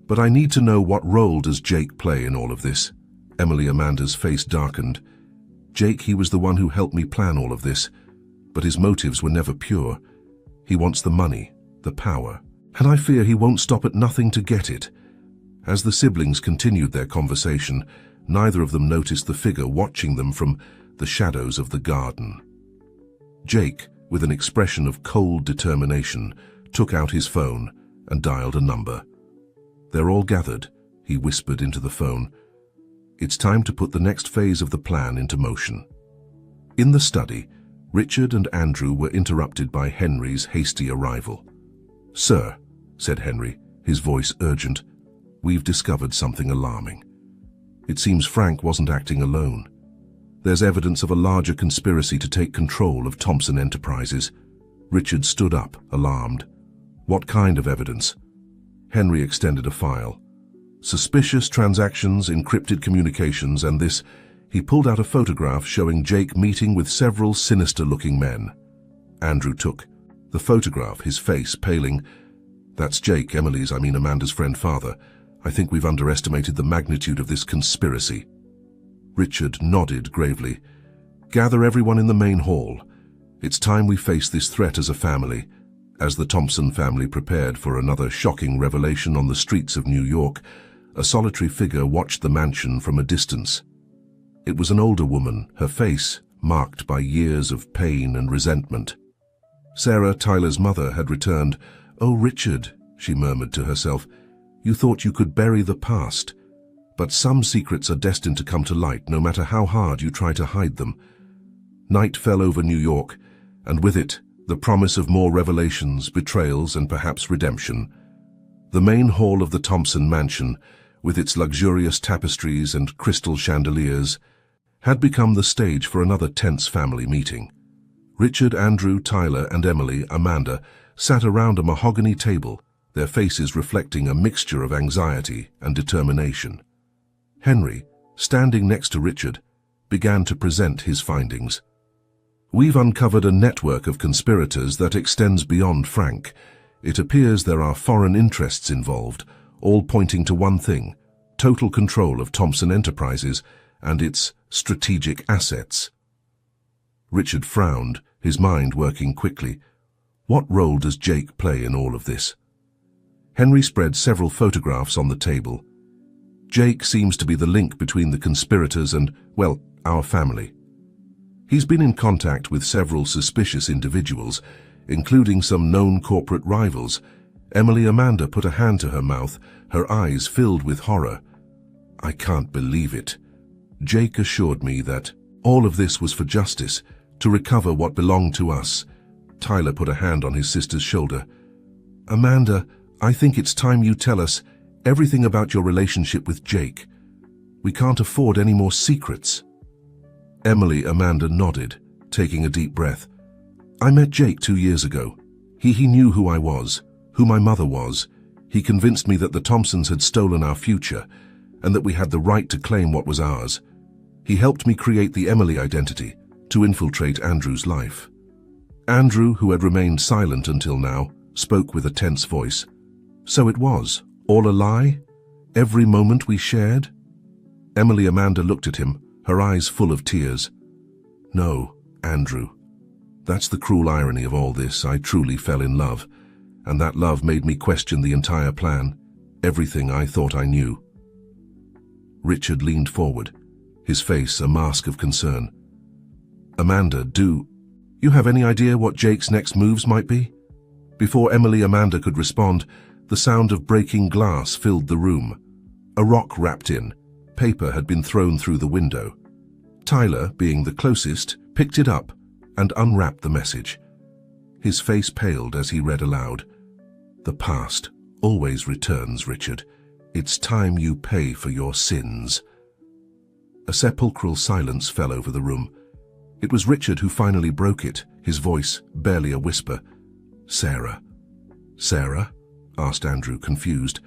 but I need to know what role does Jake play in all of this? Amanda's face darkened. Jake, he was the one who helped me plan all of this, but his motives were never pure. He wants the money, the power, and I fear he won't stop at nothing to get it. As the siblings continued their conversation, neither of them noticed the figure watching them from the shadows of the garden. Jake, with an expression of cold determination, took out his phone and dialed a number. They're all gathered, he whispered into the phone. It's time to put the next phase of the plan into motion. In the study, Richard and Andrew were interrupted by Henry's hasty arrival. Sir, said Henry, his voice urgent, we've discovered something alarming. It seems Frank wasn't acting alone. There's evidence of a larger conspiracy to take control of Thompson Enterprises. Richard stood up, alarmed. What kind of evidence? Henry extended a file. Suspicious transactions, encrypted communications, and this. He pulled out a photograph showing Jake meeting with several sinister-looking men. Andrew took the photograph, his face paling. That's Jake, Amanda's friend father. I think we've underestimated the magnitude of this conspiracy. Richard nodded gravely. Gather everyone in the main hall. It's time we face this threat as a family. As the Thompson family prepared for another shocking revelation on the streets of New York, a solitary figure watched the mansion from a distance. It was an older woman, her face marked by years of pain and resentment. Sarah, Tyler's mother, had returned. Oh, Richard, she murmured to herself, you thought you could bury the past. But some secrets are destined to come to light, no matter how hard you try to hide them. Night fell over New York, and with it, the promise of more revelations, betrayals, and perhaps redemption. The main hall of the Thompson mansion, with its luxurious tapestries and crystal chandeliers, had become the stage for another tense family meeting. Richard, Andrew, Tyler, and Amanda sat around a mahogany table, their faces reflecting a mixture of anxiety and determination. Henry, standing next to Richard, began to present his findings. We've uncovered a network of conspirators that extends beyond Frank. It appears there are foreign interests involved, all pointing to one thing: total control of Thompson Enterprises and its strategic assets. Richard frowned, his mind working quickly. What role does Jake play in all of this? Henry spread several photographs on the table. Jake seems to be the link between the conspirators and, well, our family. He's been in contact with several suspicious individuals, including some known corporate rivals. Amanda put a hand to her mouth, her eyes filled with horror. I can't believe it. Jake assured me that all of this was for justice, to recover what belonged to us. Tyler put a hand on his sister's shoulder. Amanda, I think it's time you tell us everything about your relationship with Jake. We can't afford any more secrets. Amanda nodded, taking a deep breath. I met Jake 2 years ago. He knew who I was, who my mother was. He convinced me that the Thompsons had stolen our future, and that we had the right to claim what was ours. He helped me create the Emily identity, to infiltrate Andrew's life. Andrew, who had remained silent until now, spoke with a tense voice. So it was, all a lie? Every moment we shared? Amanda looked at him, her eyes full of tears. No, Andrew. That's the cruel irony of all this. I truly fell in love, and that love made me question the entire plan, everything I thought I knew. Richard leaned forward, his face a mask of concern. Amanda, do you have any idea what Jake's next moves might be? Before Amanda could respond, the sound of breaking glass filled the room. A rock rapped in. Paper had been thrown through the window. Tyler, being the closest, picked it up and unwrapped the message. His face paled as he read aloud. The past always returns, Richard. It's time you pay for your sins. A sepulchral silence fell over the room. It was Richard who finally broke it, his voice barely a whisper. "Sarah." "Sarah?" asked Andrew, confused.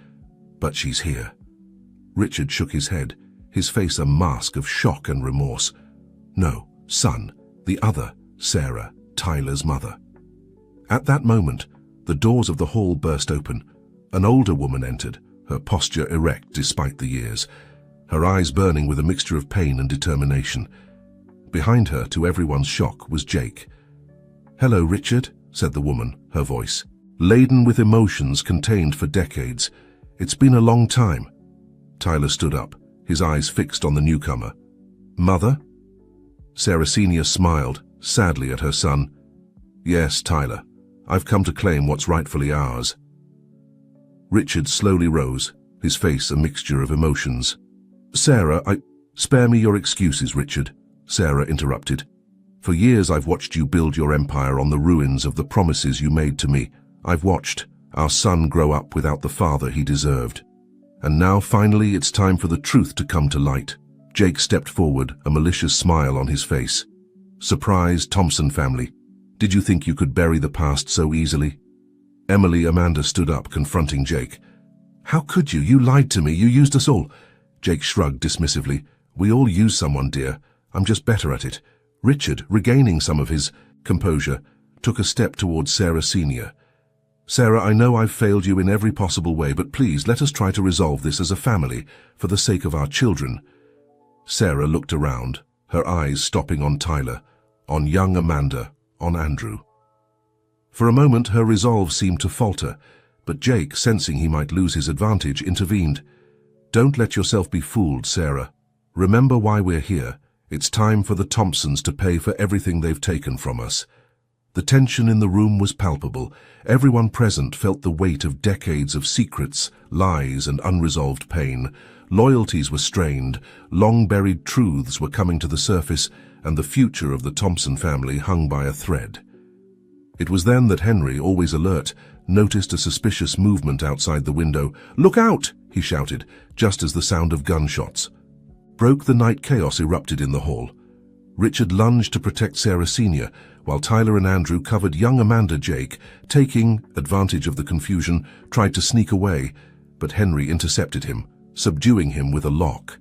"But she's here." Richard shook his head, his face a mask of shock and remorse. "No, son, the other Sarah, Tyler's mother." At that moment, the doors of the hall burst open. An older woman entered, her posture erect despite the years, her eyes burning with a mixture of pain and determination. Behind her, to everyone's shock, was Jake. "Hello, Richard," said the woman, her voice laden with emotions contained for decades. "It's been a long time." Tyler stood up, his eyes fixed on the newcomer. "Mother?" Sarah Sr. smiled, sadly at her son. "Yes, Tyler. I've come to claim what's rightfully ours." Richard slowly rose, his face a mixture of emotions. "Sarah, Spare me your excuses, Richard," Sarah interrupted. "For years I've watched you build your empire on the ruins of the promises you made to me. I've watched our son grow up without the father he deserved. And now finally it's time for the truth to come to light." Jake stepped forward, a malicious smile on his face. "Surprise, Thompson family. Did you think you could bury the past so easily?" Amanda stood up, confronting Jake. "How could you? You lied to me. You used us all." Jake shrugged dismissively. "We all use someone, dear. I'm just better at it." Richard, regaining some of his composure, took a step towards Sarah Sr. "Sarah, I know I've failed you in every possible way, but please let us try to resolve this as a family, for the sake of our children." Sarah looked around, her eyes stopping on Tyler, on young Amanda, on Andrew. For a moment her resolve seemed to falter, but Jake, sensing he might lose his advantage, intervened. "Don't let yourself be fooled, Sarah. Remember why we're here. It's time for the Thompsons to pay for everything they've taken from us." The tension in the room was palpable. Everyone present felt the weight of decades of secrets, lies, and unresolved pain. Loyalties were strained, long-buried truths were coming to the surface, and the future of the Thompson family hung by a thread. It was then that Henry, always alert, noticed a suspicious movement outside the window. "Look out!" he shouted, just as the sound of gunshots broke the night. Chaos erupted in the hall. Richard lunged to protect Sarah Sr., while Tyler and Andrew covered young Amanda. Jake, taking advantage of the confusion, tried to sneak away, but Henry intercepted him, subduing him with a lock.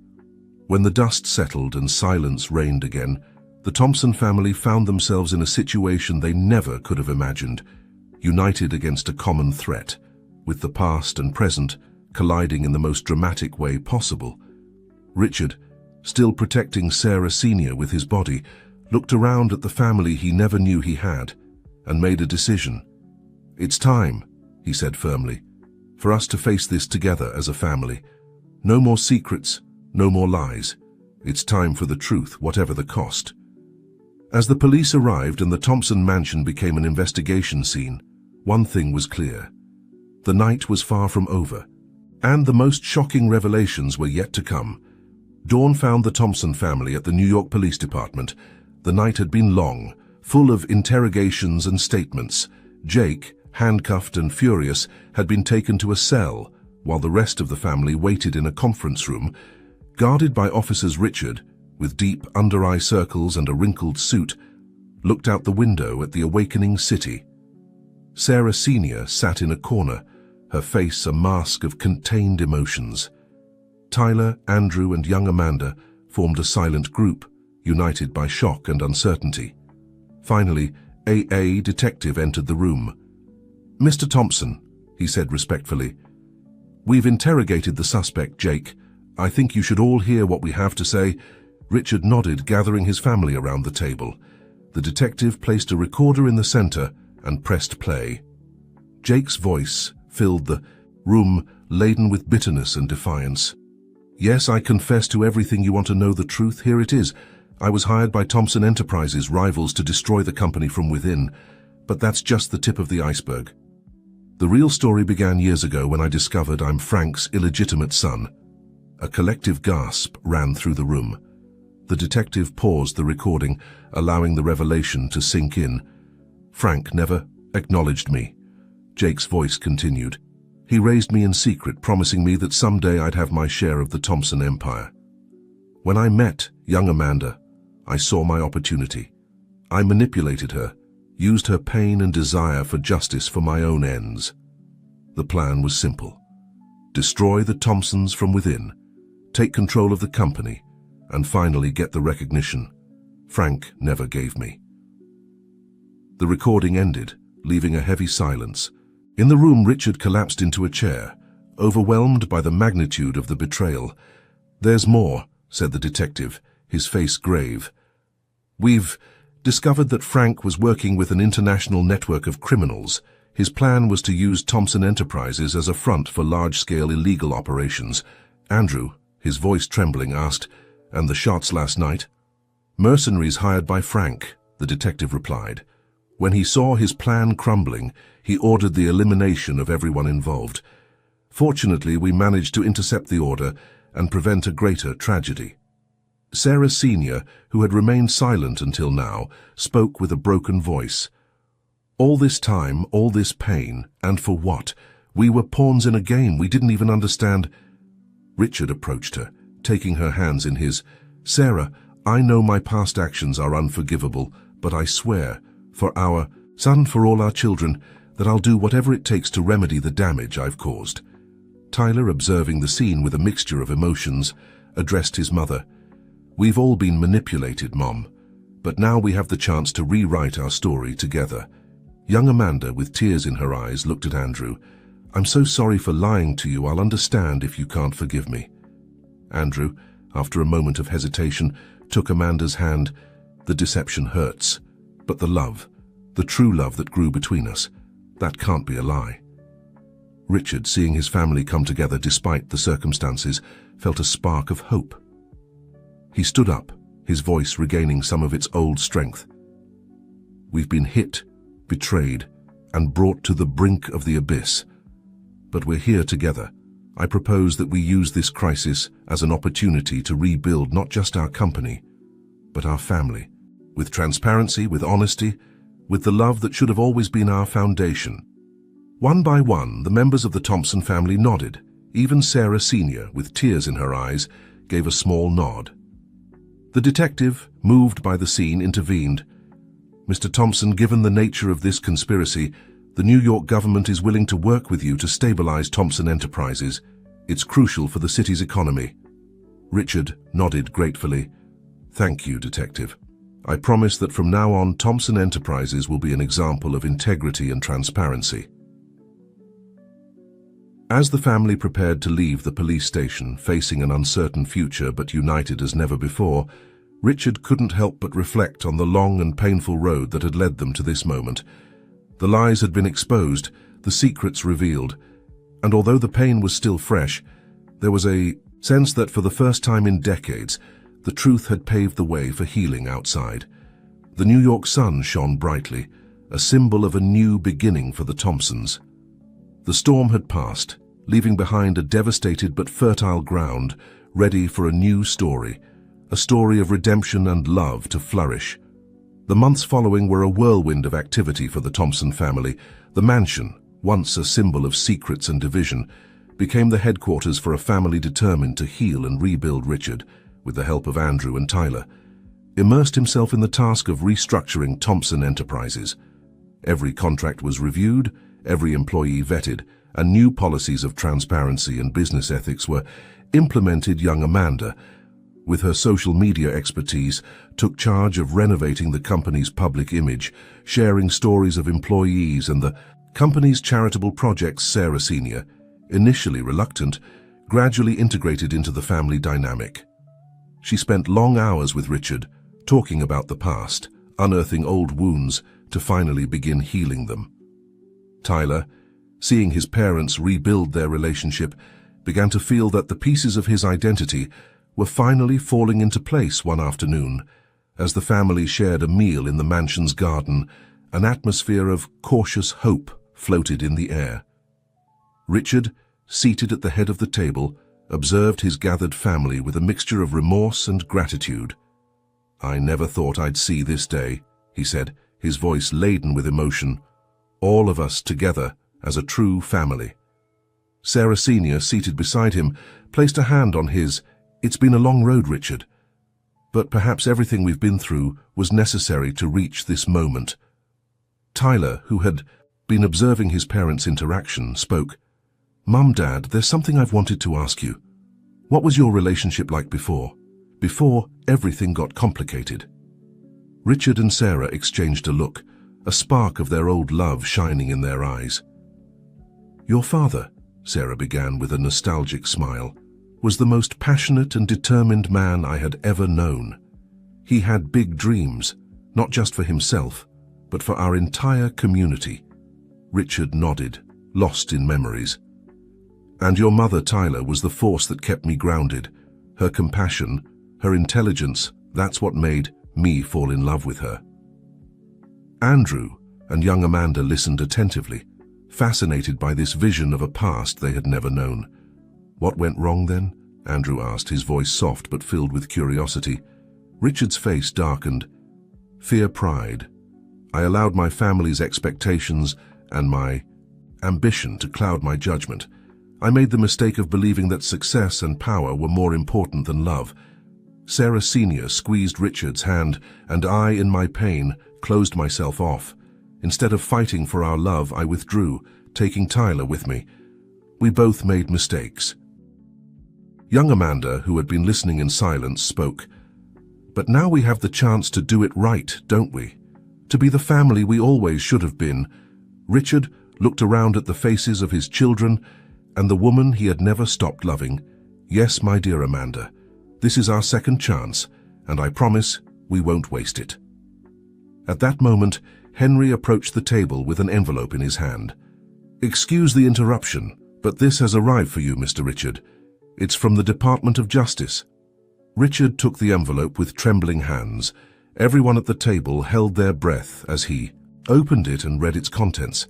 When the dust settled and silence reigned again, the Thompson family found themselves in a situation they never could have imagined, united against a common threat, with the past and present colliding in the most dramatic way possible. Richard, still protecting Sarah Sr. with his body, looked around at the family he never knew he had, and made a decision. "It's time," he said firmly, "for us to face this together as a family. No more secrets, no more lies. It's time for the truth, whatever the cost." As the police arrived and the Thompson mansion became an investigation scene, one thing was clear. The night was far from over, and the most shocking revelations were yet to come. Dawn found the Thompson family at the New York Police Department. The night had been long, full of interrogations and statements. Jake, handcuffed and furious, had been taken to a cell, while the rest of the family waited in a conference room. Guarded by officers, Richard, with deep under-eye circles and a wrinkled suit, looked out the window at the awakening city. Sarah Sr. sat in a corner, her face a mask of contained emotions. Tyler, Andrew, and young Amanda formed a silent group, united by shock and uncertainty. Finally, a detective entered the room. "Mr. Thompson," he said respectfully, "we've interrogated the suspect, Jake. I think you should all hear what we have to say." Richard nodded, gathering his family around the table. The detective placed a recorder in the center and pressed play. Jake's voice filled the room, laden with bitterness and defiance. "Yes, I confess to everything. You want to know the truth? Here it is. I was hired by Thompson Enterprises, rivals, to destroy the company from within. But that's just the tip of the iceberg. The real story began years ago when I discovered I'm Frank's illegitimate son." A collective gasp ran through the room. The detective paused the recording, allowing the revelation to sink in. "Frank never acknowledged me," Jake's voice continued. "He raised me in secret, promising me that someday I'd have my share of the Thompson empire. When I met young Amanda, I saw my opportunity. I manipulated her, used her pain and desire for justice for my own ends. The plan was simple. Destroy the Thompsons from within, take control of the company, and finally get the recognition Frank never gave me. The recording ended, leaving a heavy silence. In the room, Richard collapsed into a chair, overwhelmed by the magnitude of the betrayal. "There's more," said the detective, his face grave. "We've discovered that Frank was working with an international network of criminals. His plan was to use Thompson Enterprises as a front for large-scale illegal operations." Andrew, his voice trembling, asked, "And the shots last night?" "Mercenaries hired by Frank," the detective replied. "When he saw his plan crumbling, he ordered the elimination of everyone involved. Fortunately, we managed to intercept the order and prevent a greater tragedy." Sarah Sr., who had remained silent until now, spoke with a broken voice. "All this time, all this pain, and for what? We were pawns in a game. We didn't even understand." Richard approached her, taking her hands in his. "Sarah, I know my past actions are unforgivable, but I swear, for our son, for all our children, that I'll do whatever it takes to remedy the damage I've caused." Tyler, observing the scene with a mixture of emotions, addressed his mother. "We've all been manipulated, Mom, but now we have the chance to rewrite our story together." Young Amanda, with tears in her eyes, looked at Andrew. "I'm so sorry for lying to you. I'll understand if you can't forgive me." Andrew, after a moment of hesitation, took Amanda's hand. "The deception hurts, but the love, the true love that grew between us, that can't be a lie." Richard, seeing his family come together despite the circumstances, felt a spark of hope. He stood up, his voice regaining some of its old strength. "We've been hit, betrayed, and brought to the brink of the abyss. But we're here together. I propose that we use this crisis as an opportunity to rebuild not just our company, but our family, with transparency, with honesty, with the love that should have always been our foundation." One by one, the members of the Thompson family nodded. Even Sarah Sr., with tears in her eyes, gave a small nod. The detective, moved by the scene, intervened. "Mr. Thompson, given the nature of this conspiracy, the New York government is willing to work with you to stabilize Thompson Enterprises. It's crucial for the city's economy." Richard nodded gratefully. "Thank you, Detective. I promise that from now on, Thompson Enterprises will be an example of integrity and transparency." As the family prepared to leave the police station, facing an uncertain future but united as never before, Richard couldn't help but reflect on the long and painful road that had led them to this moment. The lies had been exposed, the secrets revealed, and although the pain was still fresh, there was a sense that for the first time in decades, the truth had paved the way for healing outside. The New York sun shone brightly, a symbol of a new beginning for the Thompsons. The storm had passed, leaving behind a devastated but fertile ground, ready for a new story, a story of redemption and love to flourish. The months following were a whirlwind of activity for the Thompson family. The mansion, once a symbol of secrets and division, became the headquarters for a family determined to heal and rebuild. Richard, with the help of Andrew and Tyler, immersed himself in the task of restructuring Thompson Enterprises. Every contract was reviewed, every employee vetted, and new policies of transparency and business ethics were implemented. Young Amanda, with her social media expertise, took charge of renovating the company's public image, sharing stories of employees and the company's charitable projects. Sarah Sr., initially reluctant, gradually integrated into the family dynamic. She spent long hours with Richard, talking about the past, unearthing old wounds to finally begin healing them. Tyler, seeing his parents rebuild their relationship, began to feel that the pieces of his identity were finally falling into place. One afternoon, as the family shared a meal in the mansion's garden, an atmosphere of cautious hope floated in the air. Richard, seated at the head of the table, observed his gathered family with a mixture of remorse and gratitude. "I never thought I'd see this day," he said, his voice laden with emotion. "All of us together as a true family." Sarah Sr., seated beside him, placed a hand on his. "It's been a long road, Richard, but perhaps everything we've been through was necessary to reach this moment. Tyler, who had been observing his parents' interaction, spoke. "Mum, Dad, there's something I've wanted to ask you. What was your relationship like before? Before everything got complicated?" Richard and Sarah exchanged a look, a spark of their old love shining in their eyes. "Your father," Sarah began with a nostalgic smile, "was the most passionate and determined man I had ever known. He had big dreams, not just for himself, but for our entire community." Richard nodded, lost in memories. "And your mother, Tyler, was the force that kept me grounded. Her compassion, her intelligence, that's what made me fall in love with her." Andrew and young Amanda listened attentively, fascinated by this vision of a past they had never known. "What went wrong then?" Andrew asked, his voice soft but filled with curiosity. Richard's face darkened. "Fear, pride. I allowed my family's expectations and my ambition to cloud my judgment. I made the mistake of believing that success and power were more important than love." Sarah Sr. squeezed Richard's hand, and I, in my pain, closed myself off. Instead of fighting for our love, I withdrew, taking Tyler with me. We both made mistakes. Young Amanda, who had been listening in silence, spoke. "But now we have the chance to do it right, don't we? To be the family we always should have been." Richard looked around at the faces of his children and the woman he had never stopped loving. "Yes, my dear Amanda, this is our second chance, and I promise we won't waste it." At that moment, Henry approached the table with an envelope in his hand. "Excuse the interruption, but this has arrived for you, Mr. Richard. It's from the Department of Justice." Richard took the envelope with trembling hands. Everyone at the table held their breath as he opened it and read its contents.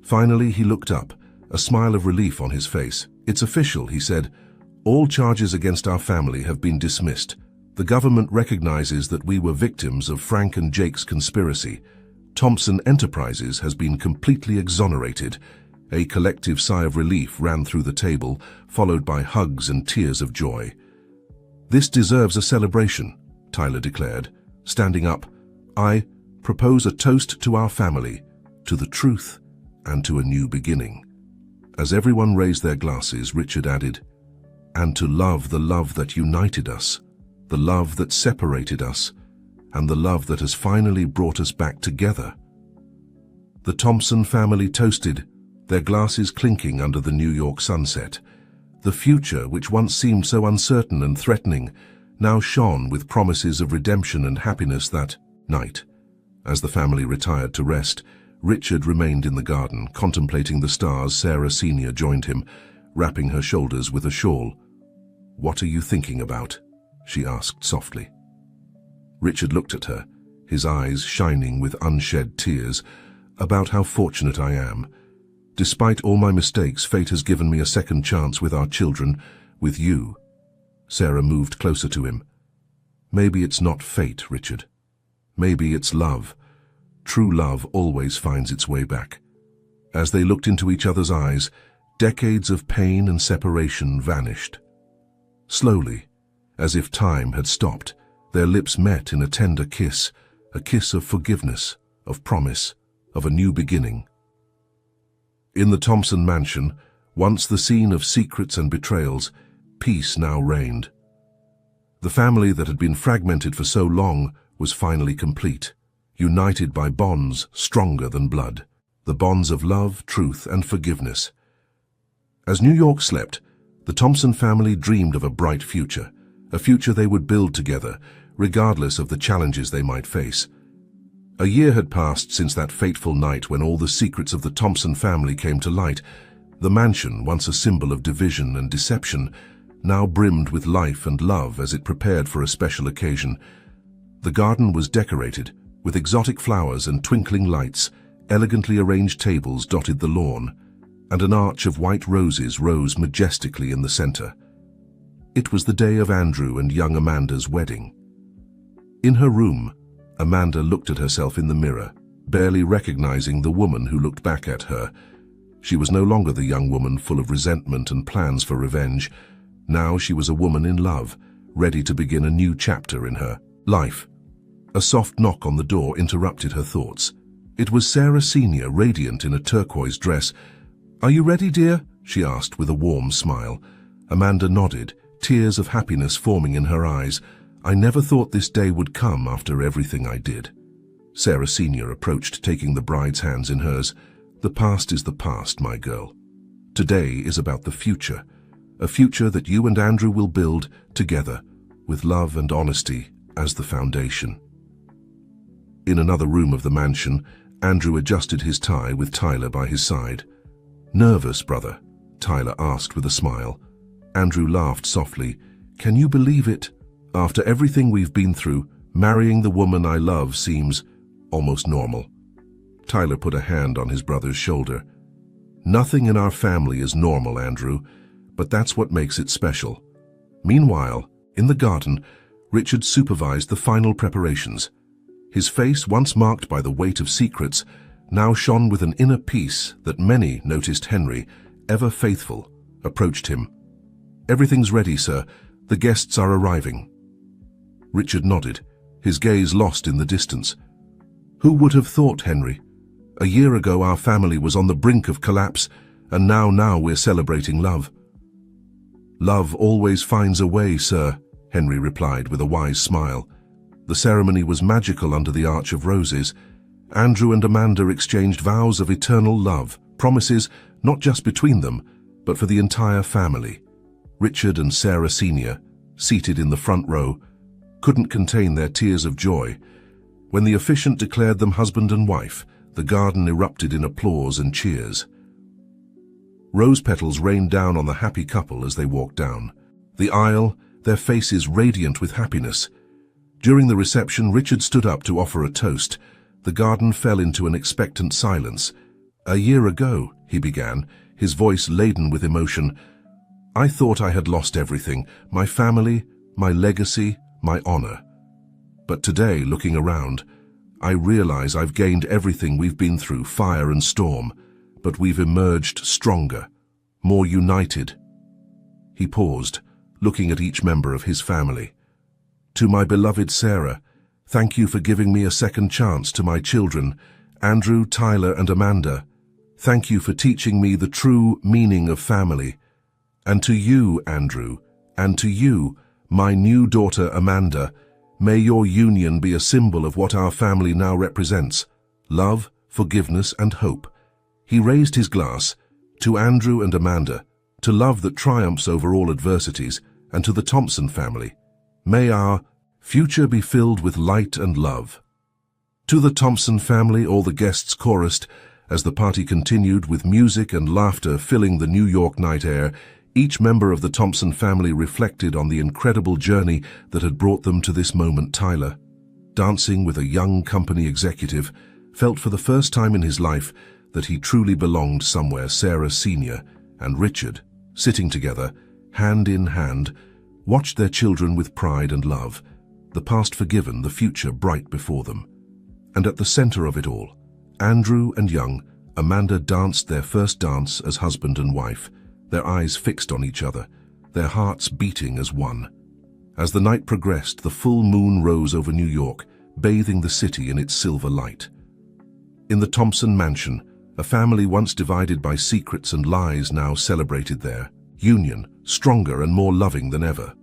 Finally, he looked up, a smile of relief on his face. "It's official," he said. "All charges against our family have been dismissed. The government recognizes that we were victims of Frank and Jake's conspiracy. Thompson Enterprises has been completely exonerated." A collective sigh of relief ran through the table, followed by hugs and tears of joy. "This deserves a celebration," Tyler declared, standing up. "I propose a toast to our family, to the truth, and to a new beginning." As everyone raised their glasses, Richard added, "And to love, the love that united us, the love that separated us, and the love that has finally brought us back together." The Thompson family toasted, their glasses clinking under the New York sunset. The future, which once seemed so uncertain and threatening, now shone with promises of redemption and happiness that night. As the family retired to rest, Richard remained in the garden, contemplating the stars. Sarah Sr. joined him, wrapping her shoulders with a shawl. "What are you thinking about?" she asked softly. Richard looked at her, his eyes shining with unshed tears. "About how fortunate I am. Despite all my mistakes, fate has given me a second chance with our children, with you." Sarah moved closer to him. "Maybe it's not fate, Richard. Maybe it's love. True love always finds its way back." As they looked into each other's eyes, decades of pain and separation vanished. Slowly, as if time had stopped, their lips met in a tender kiss, a kiss of forgiveness, of promise, of a new beginning. In the Thompson mansion, once the scene of secrets and betrayals, peace now reigned. The family that had been fragmented for so long was finally complete, united by bonds stronger than blood, the bonds of love, truth, and forgiveness. As New York slept, the Thompson family dreamed of a bright future, a future they would build together, regardless of the challenges they might face. A year had passed since that fateful night when all the secrets of the Thompson family came to light. The mansion, once a symbol of division and deception, now brimmed with life and love as it prepared for a special occasion. The garden was decorated with exotic flowers and twinkling lights. Elegantly arranged tables dotted the lawn, and an arch of white roses rose majestically in the center. It was the day of Andrew and young Amanda's wedding. In her room, Amanda looked at herself in the mirror, barely recognizing the woman who looked back at her. She was no longer the young woman full of resentment and plans for revenge. Now she was a woman in love, ready to begin a new chapter in her life. A soft knock on the door interrupted her thoughts. It was Sarah Senior, radiant in a turquoise dress. "Are you ready, dear?" she asked with a warm smile. Amanda nodded, tears of happiness forming in her eyes. "I never thought this day would come after everything I did." Sarah Senior approached, taking the bride's hands in hers. "The past is the past, my girl. Today is about the future, a future that you and Andrew will build together, with love and honesty as the foundation." In another room of the mansion, Andrew adjusted his tie with Tyler by his side. "Nervous, brother?" Tyler asked with a smile. Andrew laughed softly. "Can you believe it? After everything we've been through, marrying the woman I love seems almost normal." Tyler put a hand on his brother's shoulder. "Nothing in our family is normal, Andrew, but that's what makes it special." Meanwhile, in the garden, Richard supervised the final preparations. His face, once marked by the weight of secrets, now shone with an inner peace that many noticed. Henry, ever faithful, approached him. "Everything's ready, sir. The guests are arriving." Richard nodded, his gaze lost in the distance. "Who would have thought, Henry? A year ago our family was on the brink of collapse, and now we're celebrating love." "Love always finds a way, sir," Henry replied with a wise smile. The ceremony was magical under the arch of roses. Andrew and Amanda exchanged vows of eternal love, promises not just between them, but for the entire family. Richard and Sarah Senior, seated in the front row, couldn't contain their tears of joy. When the officiant declared them husband and wife, the garden erupted in applause and cheers. Rose petals rained down on the happy couple as they walked down the aisle, their faces radiant with happiness. During the reception, Richard stood up to offer a toast. The garden fell into an expectant silence. "A year ago," he began, his voice laden with emotion, "I thought I had lost everything, my family, my legacy, my honor. But today, looking around, I realize I've gained everything we've been through, fire and storm, but we've emerged stronger, more united." He paused, looking at each member of his family. "To my beloved Sarah, thank you for giving me a second chance. To my children, Andrew, Tyler, and Amanda, thank you for teaching me the true meaning of family. And to you, Andrew, and to you, my new daughter Amanda, may your union be a symbol of what our family now represents: love, forgiveness, and hope." He raised his glass. "To Andrew and Amanda, to love that triumphs over all adversities, and to the Thompson family, may our future be filled with light and love." To the Thompson family, all the guests chorused as the party continued, with music and laughter filling the New York night air. Each member of the Thompson family reflected on the incredible journey that had brought them to this moment. Tyler, dancing with a young company executive, felt for the first time in his life that he truly belonged somewhere. Sarah Senior and Richard, sitting together, hand in hand, watched their children with pride and love, the past forgiven, the future bright before them. And at the center of it all, Andrew and young Amanda danced their first dance as husband and wife, their eyes fixed on each other, their hearts beating as one. As the night progressed, the full moon rose over New York, bathing the city in its silver light. In the Thompson mansion, a family once divided by secrets and lies now celebrated their union, stronger and more loving than ever.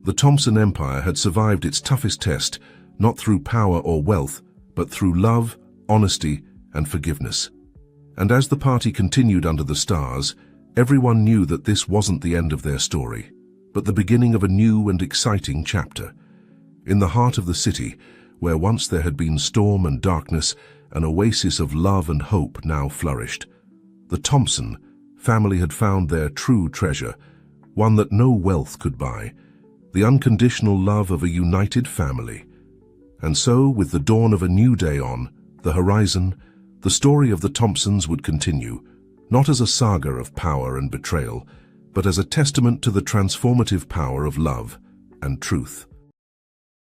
The Thompson empire had survived its toughest test, not through power or wealth, but through love, honesty, and forgiveness. And as the party continued under the stars, everyone knew that this wasn't the end of their story, but the beginning of a new and exciting chapter. In the heart of the city, where once there had been storm and darkness, an oasis of love and hope now flourished. The Thompson family had found their true treasure, one that no wealth could buy, the unconditional love of a united family. And so, with the dawn of a new day on the horizon, the story of the Thompsons would continue, not as a saga of power and betrayal, but as a testament to the transformative power of love and truth.